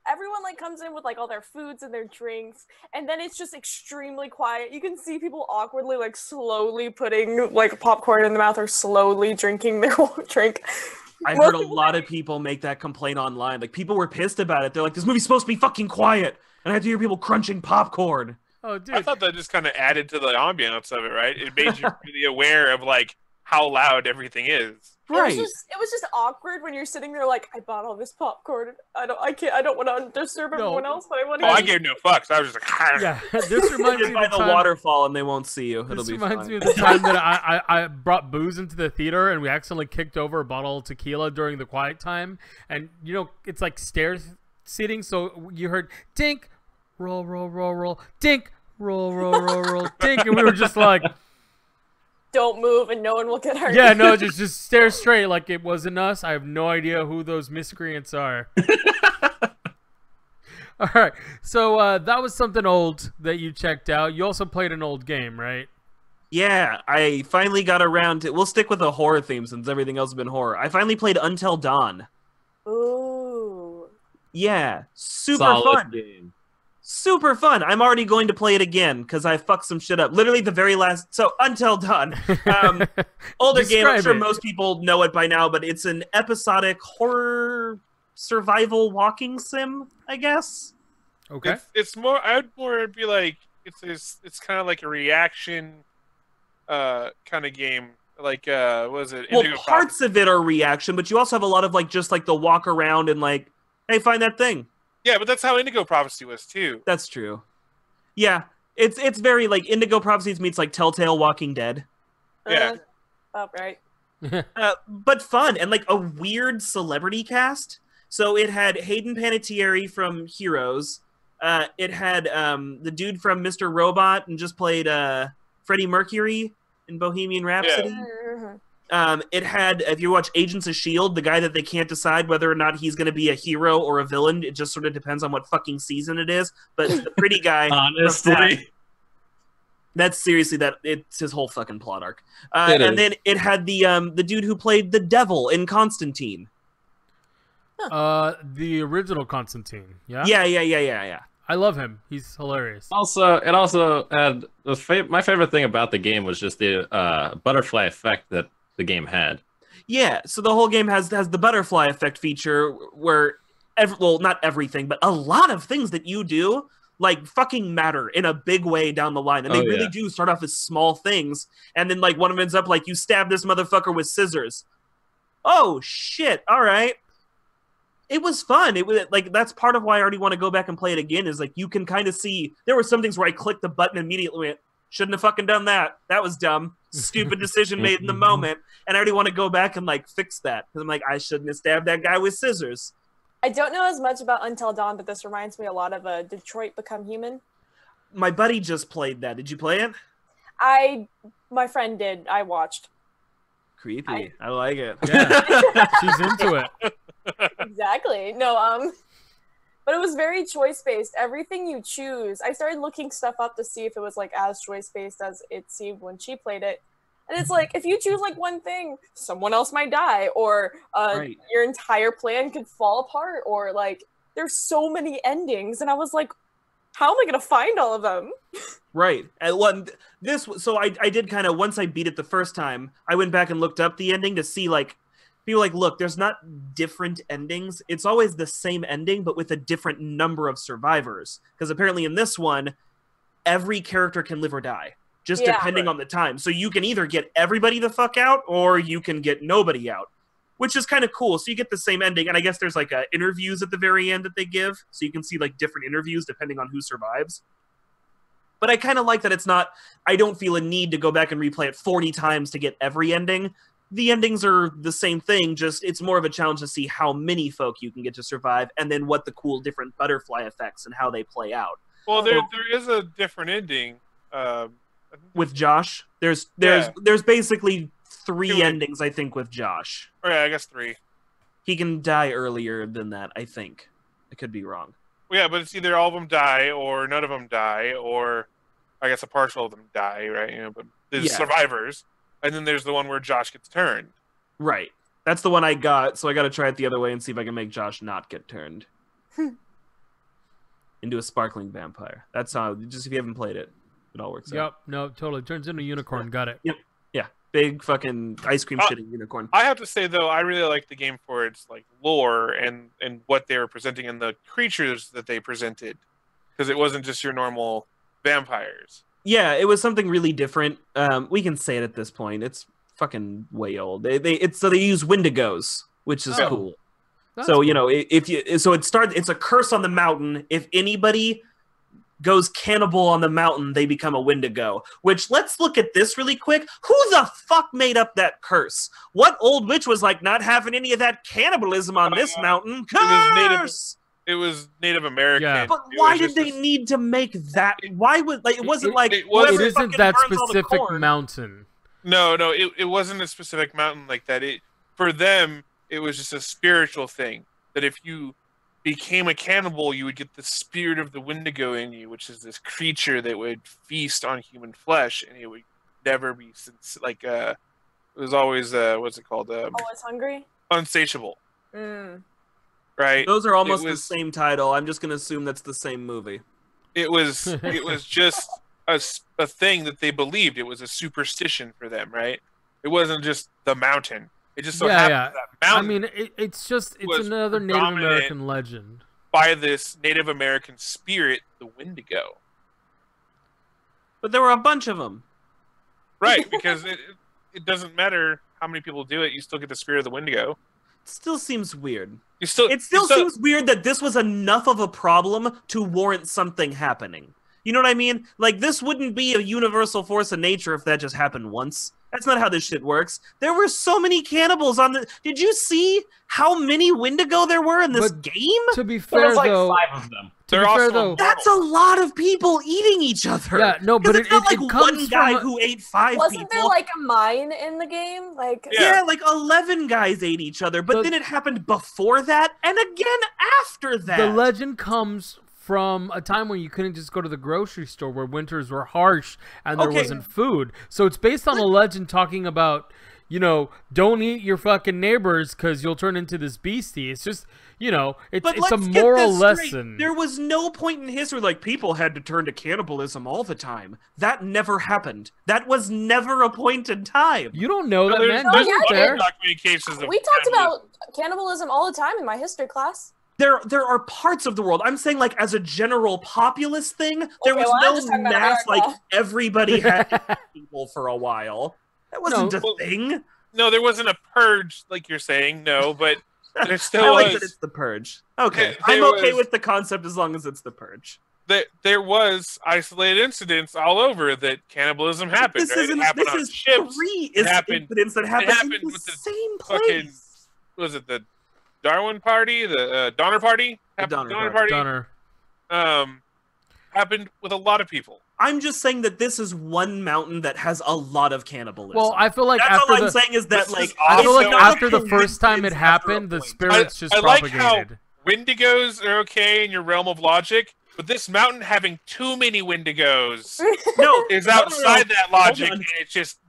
Everyone like comes in with like all their foods and their drinks, and then it's just extremely quiet. You can see people awkwardly like slowly putting like popcorn in their mouth or slowly drinking their drink. I heard a lot of people make that complaint online. Like, people were pissed about it. They're like, this movie's supposed to be fucking quiet, and I had to hear people crunching popcorn. Oh, dude. I thought that just kind of added to the ambiance of it, right? It made you really aware of like how loud everything is. Right. It was just awkward when you're sitting there like, I bought all this popcorn. I don't want to disturb everyone else, but I want to. Oh, I gave no fucks. I was just like, yeah. This reminds me by of the waterfall, and they won't see you. It'll be fine. This reminds me of the time that I brought booze into the theater, and we accidentally kicked over a bottle of tequila during the quiet time. And you know, it's like stairs seating, so you heard dink, roll, roll, roll, roll, dink, roll, roll, roll, roll, dink, and we were just like, don't move and no one will get hurt. yeah, no, just stare straight like it wasn't us. I have no idea who those miscreants are. All right, so that was something old that you checked out. You also played an old game, right? Yeah, I finally got around to... We'll stick with the horror theme since everything else has been horror. I finally played Until Dawn. Ooh. Yeah, super Solid fun. game. Super fun. I'm already going to play it again because I fucked some shit up. Literally the very last... So, Until Dawn. Older game. I'm sure most people know it by now, but it's an episodic horror survival walking sim, I guess. Okay. It's more... I would more be like... It's kind of like a reaction kind of game. Like, what was it? Well, parts of it are reaction, but you also have a lot of, like, just, like, the walk around and, like, hey, find that thing. Yeah, but that's how Indigo Prophecy was too. That's true. Yeah, it's very like Indigo Prophecies meets like Telltale Walking Dead. Yeah. Oh, right. But fun and like a weird celebrity cast. So it had Hayden Panettiere from Heroes. It had the dude from Mr. Robot and just played Freddie Mercury in Bohemian Rhapsody. Yeah. It had, if you watch Agents of S.H.I.E.L.D., the guy that they can't decide whether or not he's going to be a hero or a villain. It just sort of depends on what fucking season it is. But the pretty guy... Honestly. That's seriously, it's his whole fucking plot arc. And then it had the dude who played the devil in Constantine. The original Constantine. Yeah. Yeah. I love him. He's hilarious. Also, it also had my favorite thing about the game was just the butterfly effect that the game had. Yeah, so the whole game has the butterfly effect feature where, well, not everything, but a lot of things that you do like fucking matter in a big way down the line, and they really do start off as small things, and then like one of them ends up like you stab this motherfucker with scissors. Oh shit! All right. It was fun. It was like that's part of why I already want to go back and play it again. Is like you can kind of see there were some things where I clicked the button and immediately went, shouldn't have fucking done that. That was dumb. Stupid decision made in the moment. And I already want to go back and like fix that because I'm like I shouldn't have stabbed that guy with scissors. I don't know as much about Until Dawn, but this reminds me a lot of Detroit Become Human. My buddy just played that. Did you play it? My friend did. I watched. Creepy. I like it. Yeah, she's into it. Exactly. No, but it was very choice-based. Everything you choose, I started looking stuff up to see if it was like as choice-based as it seemed when she played it. And it's like, if you choose like one thing, someone else might die, or your entire plan could fall apart, or like, there's so many endings. And I was like, how am I going to find all of them? Right. And so I did kind of, once I beat it the first time, I went back and looked up the ending to see like, people like, look, there's not different endings. It's always the same ending, but with a different number of survivors. Because apparently in this one, every character can live or die, just depending on the time. So you can either get everybody the fuck out, or you can get nobody out, which is kind of cool. So you get the same ending, and I guess there's like interviews at the very end that they give, so you can see like different interviews depending on who survives. But I kind of like that it's not, I don't feel a need to go back and replay it 40 times to get every ending. The endings are the same thing, just it's more of a challenge to see how many folk you can get to survive, and then what the cool different butterfly effects and how they play out. Well, there is a different ending. With Josh, there's basically 3 endings, I think, with Josh. Oh, yeah, I guess 3. He can die earlier than that, I think. I could be wrong. Well, yeah, but it's either all of them die, or none of them die, or I guess a partial of them die, right? You know, but there's survivors. And then there's the one where Josh gets turned. Right. That's the one I got, so I got to try it the other way and see if I can make Josh not get turned. Into a sparkling vampire. That's how, just if you haven't played it, it all works out. Yep, no, totally. Turns into a unicorn. Yeah. Got it. Yep. Yeah. Big fucking ice cream shitting unicorn. I have to say, though, I really like the game for its like lore and what they were presenting and the creatures that they presented. Because it wasn't just your normal vampires. Yeah, it was something really different. We can say it at this point. It's fucking way old. They use Wendigos, which is cool. That's so cool. You know, it's a curse on the mountain. If anybody goes cannibal on the mountain, they become a Wendigo. Which, let's look at this really quick. Who the fuck made up that curse? What old witch was like, not having any of that cannibalism on this mountain? Curse! It was Native American. Yeah. But why did they need to make that? Why would like it wasn't like it whoever isn't fucking that burns all the specific corn. mountain. No, it wasn't a specific mountain like that. For them, it was just a spiritual thing. That if you became a cannibal, you would get the spirit of the Wendigo in you, which is this creature that would feast on human flesh, and it would never be like it was always what's it called? Always hungry. Unsatiable. Mm. Right. Those are almost the same title. I'm just gonna assume that's the same movie. It was just a thing that they believed. It was a superstition for them, right? It wasn't just the mountain. It just so happened that mountain. I mean, it's another Native American legend by this Native American spirit, the Wendigo. But there were a bunch of them. Right, because it doesn't matter how many people do it. You still get the spirit of the Wendigo. It still seems weird. It still seems weird that this was enough of a problem to warrant something happening. You know what I mean? Like, this wouldn't be a universal force of nature if that just happened once. That's not how this shit works. There were so many cannibals on the... Did you see how many Wendigo there were in this game? To be fair, like though... 5 of them. That's a lot of people eating each other. Yeah, no, but it's not like it one guy who ate 5 people. Wasn't there like a mine in the game? Like yeah, like 11 guys ate each other, but then it happened before that and again after that. The legend comes from a time when you couldn't just go to the grocery store, where winters were harsh and there wasn't food. So it's based on a legend talking about, you know, don't eat your fucking neighbors because you'll turn into this beastie. It's just, you know, it's a moral lesson. There was no point in history like people had to turn to cannibalism all the time. That never happened. That was never a point in time. You don't know that, man. We talked about cannibalism all the time in my history class. There are parts of the world. I'm saying, like, as a general populist thing, there was no mass, like, everybody had people for a while. That wasn't a thing. No, there wasn't a purge, like you're saying, no, but there still I was. like that it's the purge. Okay, I'm okay with the concept as long as it's the purge. There was isolated incidents all over that cannibalism happened. This right? isn't, it happened this on is ships. three incidents that happened in the same place. Fucking, was it the Darwin Party? The Donner Party? The Donner Party. Donner. Happened with a lot of people. I'm just saying that this is one mountain that has a lot of cannibalism. Well, I feel like that's all I'm saying is that, like, I feel like after the first time it happened, the spirits just propagated. I like how Wendigos are okay in your realm of logic, but this mountain having too many Wendigos is outside that logic, and it's just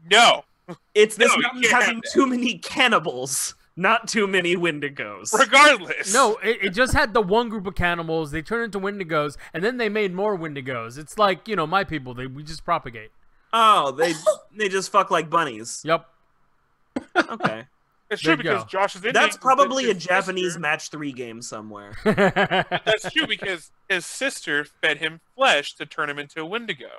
It's this mountain having too many cannibals. Not too many Wendigos. Regardless. No, it just had the one group of cannibals. They turned into Wendigos, and then they made more Wendigos. It's like, you know, my people. We just propagate. Oh, they just fuck like bunnies. Yep. Okay. It's true because Josh is in. That's probably a Japanese match 3 game somewhere. That's true because his sister fed him flesh to turn him into a Wendigo.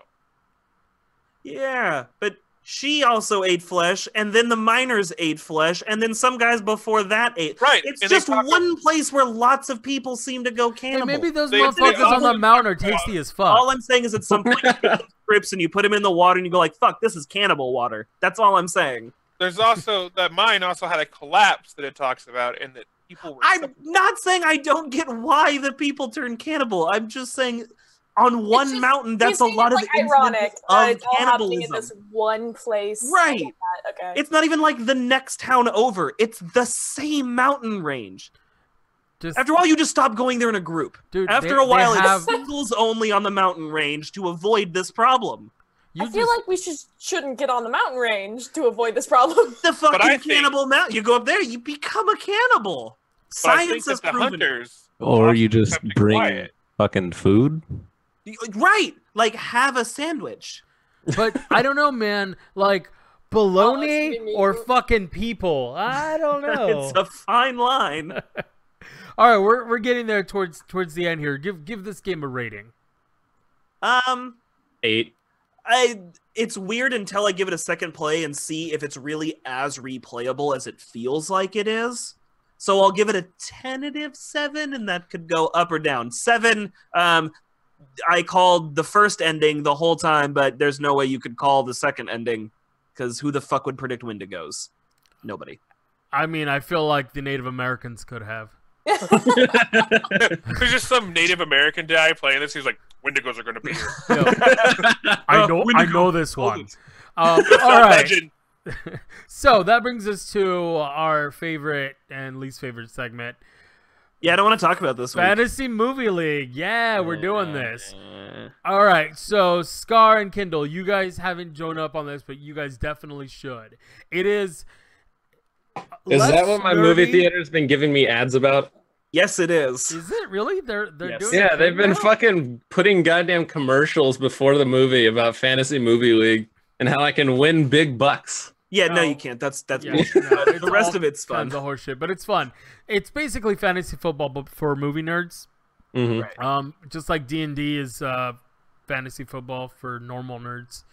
Yeah, but she also ate flesh, and then the miners ate flesh, and then some guys before that ate. Right. It's just one place where lots of people seem to go cannibal. Hey, maybe those motherfuckers on the mountain are tasty as fuck. All I'm saying is at some point you get strips and you put them in the water and you go like, fuck, this is cannibal water. That's all I'm saying. There's also, that mine also had a collapse that it talks about, and that people were... I'm not saying I don't get why the people turn cannibal. I'm just saying... On one mountain, that's a lot of ironic. Of it's all happening cannibalism. In this one place. Right. Okay. It's not even like the next town over. It's the same mountain range. After a while, you just stop going there in a group. Dude, After a while, it's singles only on the mountain range to avoid this problem. I feel like we shouldn't get on the mountain range to avoid this problem. The fucking cannibal mountain. You go up there, you become a cannibal. Science has proven it. Or you just bring fucking food. Right, like have a sandwich. But I don't know, man. Like bologna or fucking people. I don't know. It's a fine line. All right, we're getting there towards the end here. Give this game a rating. 8. It's weird until I give it a second play and see if it's really as replayable as it feels like it is. So I'll give it a tentative 7, and that could go up or down. 7. I called the first ending the whole time, but there's no way you could call the second ending, because who the fuck would predict Wendigos? Nobody. I mean, I feel like the Native Americans could have. There's just some Native American guy playing this. He's like, Wendigos are going to be here. I know this one. All right. So that brings us to our favorite and least favorite segment. Yeah, I don't want to talk about this one. Fantasy Movie League. Yeah, we're doing this. All right, so Scar and Kyndal, you guys haven't joined up on this, but you guys definitely should. It is... Is that what my movie theater's been giving me ads about? Yes, it is. Is it really? They're doing it. Yeah, they've been fucking putting goddamn commercials before the movie about Fantasy Movie League and how I can win big bucks. Yeah, no, you can't. That's bullshit. The rest of it's fun. The horse shit, but it's fun. It's basically fantasy football, but for movie nerds. Mm-hmm. Right. Just like D&D is fantasy football for normal nerds.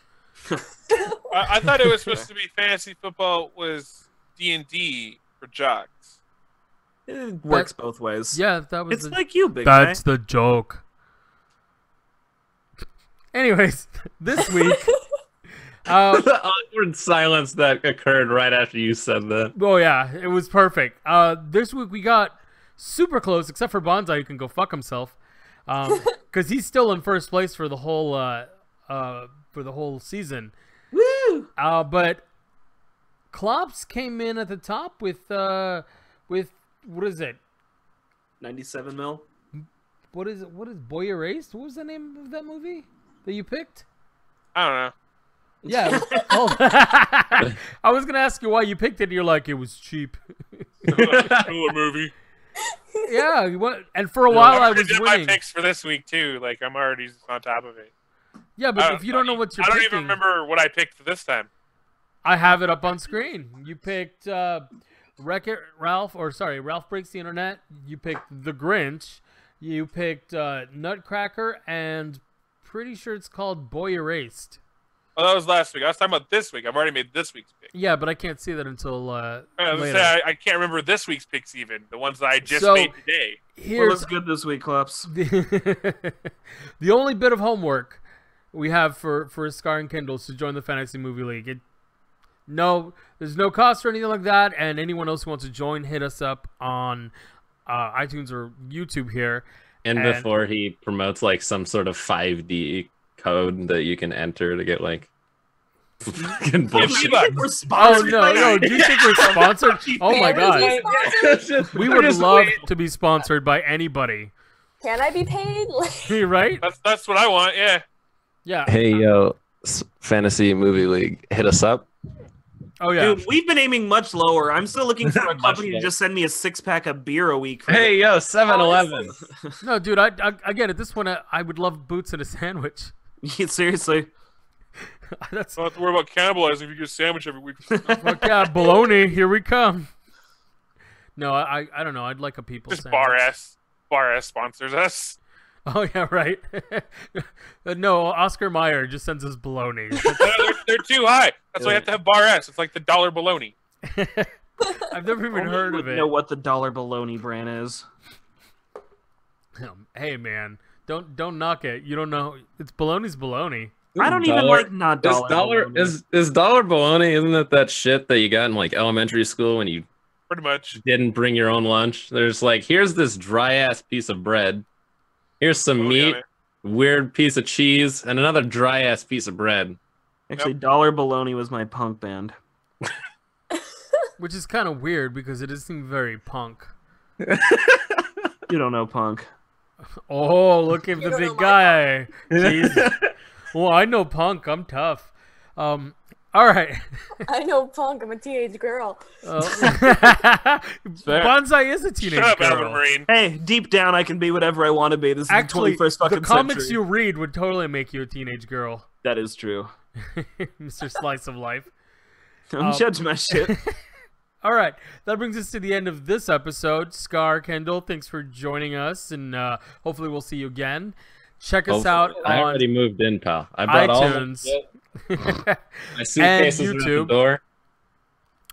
I thought it was supposed to be fantasy football was D&D for jocks. It works both ways. Yeah, that was. It's like you, big guy. That's the joke. Anyways, this week. The awkward silence that occurred right after you said that. Oh yeah, it was perfect. This week we got super close, except for Bonsai, who can go fuck himself, because he's still in first place for the whole season. Woo! But Klops came in at the top with what is it? 97 mil. What is it? What is Boy Erased? What was the name of that movie that you picked? I don't know. Yeah. It was called... I was gonna ask you why you picked it. And you're like, it was cheap. Cooler movie. Yeah. And for a while I was did winning. my picks for this week too. Like I'm already on top of it. Yeah, but if you don't know what you're picking, I don't even remember what I picked for this time. I have it up on screen. You picked Wreck-It Ralph, Ralph Breaks the Internet. You picked The Grinch. You picked Nutcracker, and pretty sure it's called Boy Erased. Oh, that was last week. I was talking about this week. I've already made this week's pick. Yeah, but I can't see that until later. I can't remember this week's picks even. The ones that I just made today. What was good this week, Clups? The only bit of homework we have for Scar and Kyndal is to join the Fantasy Movie League. There's no cost or anything like that, and anyone else who wants to join, hit us up on iTunes or YouTube here. And before he promotes like some sort of 5D code that you can enter to get like fucking bullshit. Oh no! Do you think we're sponsored? Oh my god! We would love to be sponsored by anybody. Can I be paid? Right? That's what I want. Yeah. Yeah. Hey yo, Fantasy Movie League, hit us up. Oh yeah, dude, we've been aiming much lower. I'm still looking for a company to just send me a 6-pack of beer a week. Hey yo, 7-Eleven. No, dude, I get it. This one, I would love boots and a sandwich. Yeah, seriously. Don't have to worry about cannibalizing if you get a sandwich every week. Fuck yeah, bologna, here we come. No, I don't know. I'd like a people just sandwich. Bar S sponsors us. Oh yeah, right. No, Oscar Mayer just sends us bologna. They're too high. That's why you have to have Bar S. It's like the dollar bologna. I've never even heard of it. Know what the dollar bologna brand is? Hey man, don't knock it. You don't know. It's bologna's bologna. I don't even like not dollar. Is dollar bologna? Isn't it that shit that you got in like elementary school when you pretty much didn't bring your own lunch? There's like, here's this dry ass piece of bread. Here's some meat, weird piece of cheese, and another dry ass piece of bread. Actually, Dollar Bologna was my punk band. Which is kind of weird because it does seem very punk. You don't know punk. Oh, look at the big guy. Well, I know punk. I'm tough. All right. I know punk. I'm a teenage girl. Bonsai is a teenage girl. Marine. Hey, deep down, I can be whatever I want to be. This Actually, is the 21st fucking the comics century. you read would totally make you a teenage girl. That is true. Mr. Slice of Life. Don't judge my shit. All right, that brings us to the end of this episode. Scar, Kyndal, thanks for joining us, and hopefully we'll see you again. Check us out on I already moved in, pal. I brought iTunes. My suitcases and are at YouTube. the door.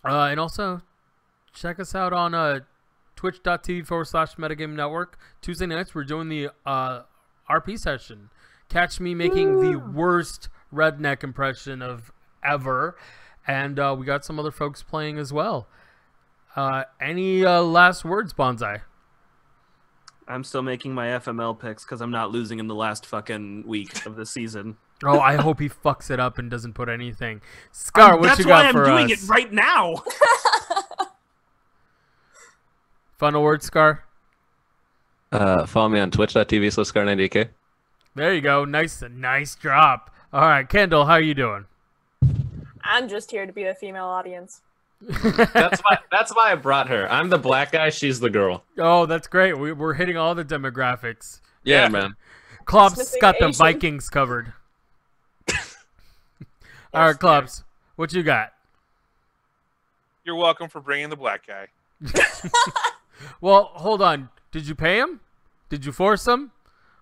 And also, check us out on twitch.tv/Metagame Network. Tuesday nights, we're doing the RP session. Catch me making the worst redneck impression of ever. And we got some other folks playing as well. Any last words, Bonsai? I'm still making my FML picks because I'm not losing in the last fucking week of the season. Oh, I hope he fucks it up and doesn't put anything. Scar, what you got for us? That's why I'm doing it right now. Final word, Scar? Follow me on twitch.tv/Scar90k. There you go. Nice drop. All right, Kyndal, how are you doing? I'm just here to be the female audience. That's why I brought her. I'm the black guy. She's the girl. Oh, that's great. We're hitting all the demographics. Yeah, man. Klopp's got the Vikings covered. All right, Klops, what you got? You're welcome for bringing the black guy. Well, hold on. Did you pay him? Did you force him?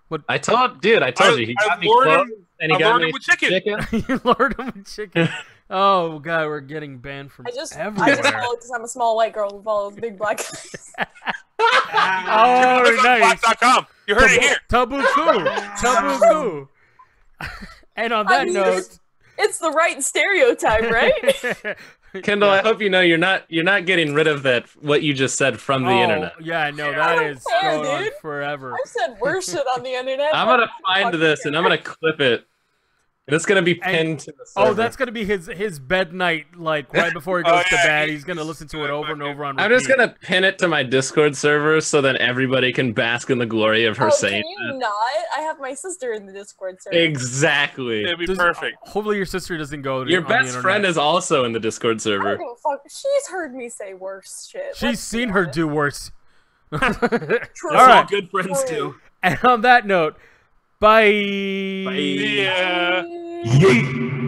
What? I told you. He got me clothes, and he got me chicken. You lured him with chicken. Oh god, we're getting banned from everywhere. I just followed because I'm a small white girl who follows big black guys. Oh, nice. Black.com. You heard it here. Tabuku. And on that note, it's the right stereotype, right? Kyndal, I hope you know you're not getting rid of that what you just said from the internet. Yeah, no, that is going on forever. I've said worse shit on the internet. I'm gonna find this and I'm gonna clip it. And it's gonna be pinned to the server. Oh, that's gonna be his bed night, like right before he goes to bed. He's gonna listen to it over and over on repeat. I'm just gonna pin it to my Discord server so then everybody can bask in the glory of her saying can you not? I have my sister in the Discord server. Exactly. It'd be perfect. Hopefully your sister doesn't go. Your best friend is also in the Discord I server. don't give a fuck. She's heard me say worse shit. She's seen her do worse. All right. all good friends too. And on that note, bye. Yeah. Yeet.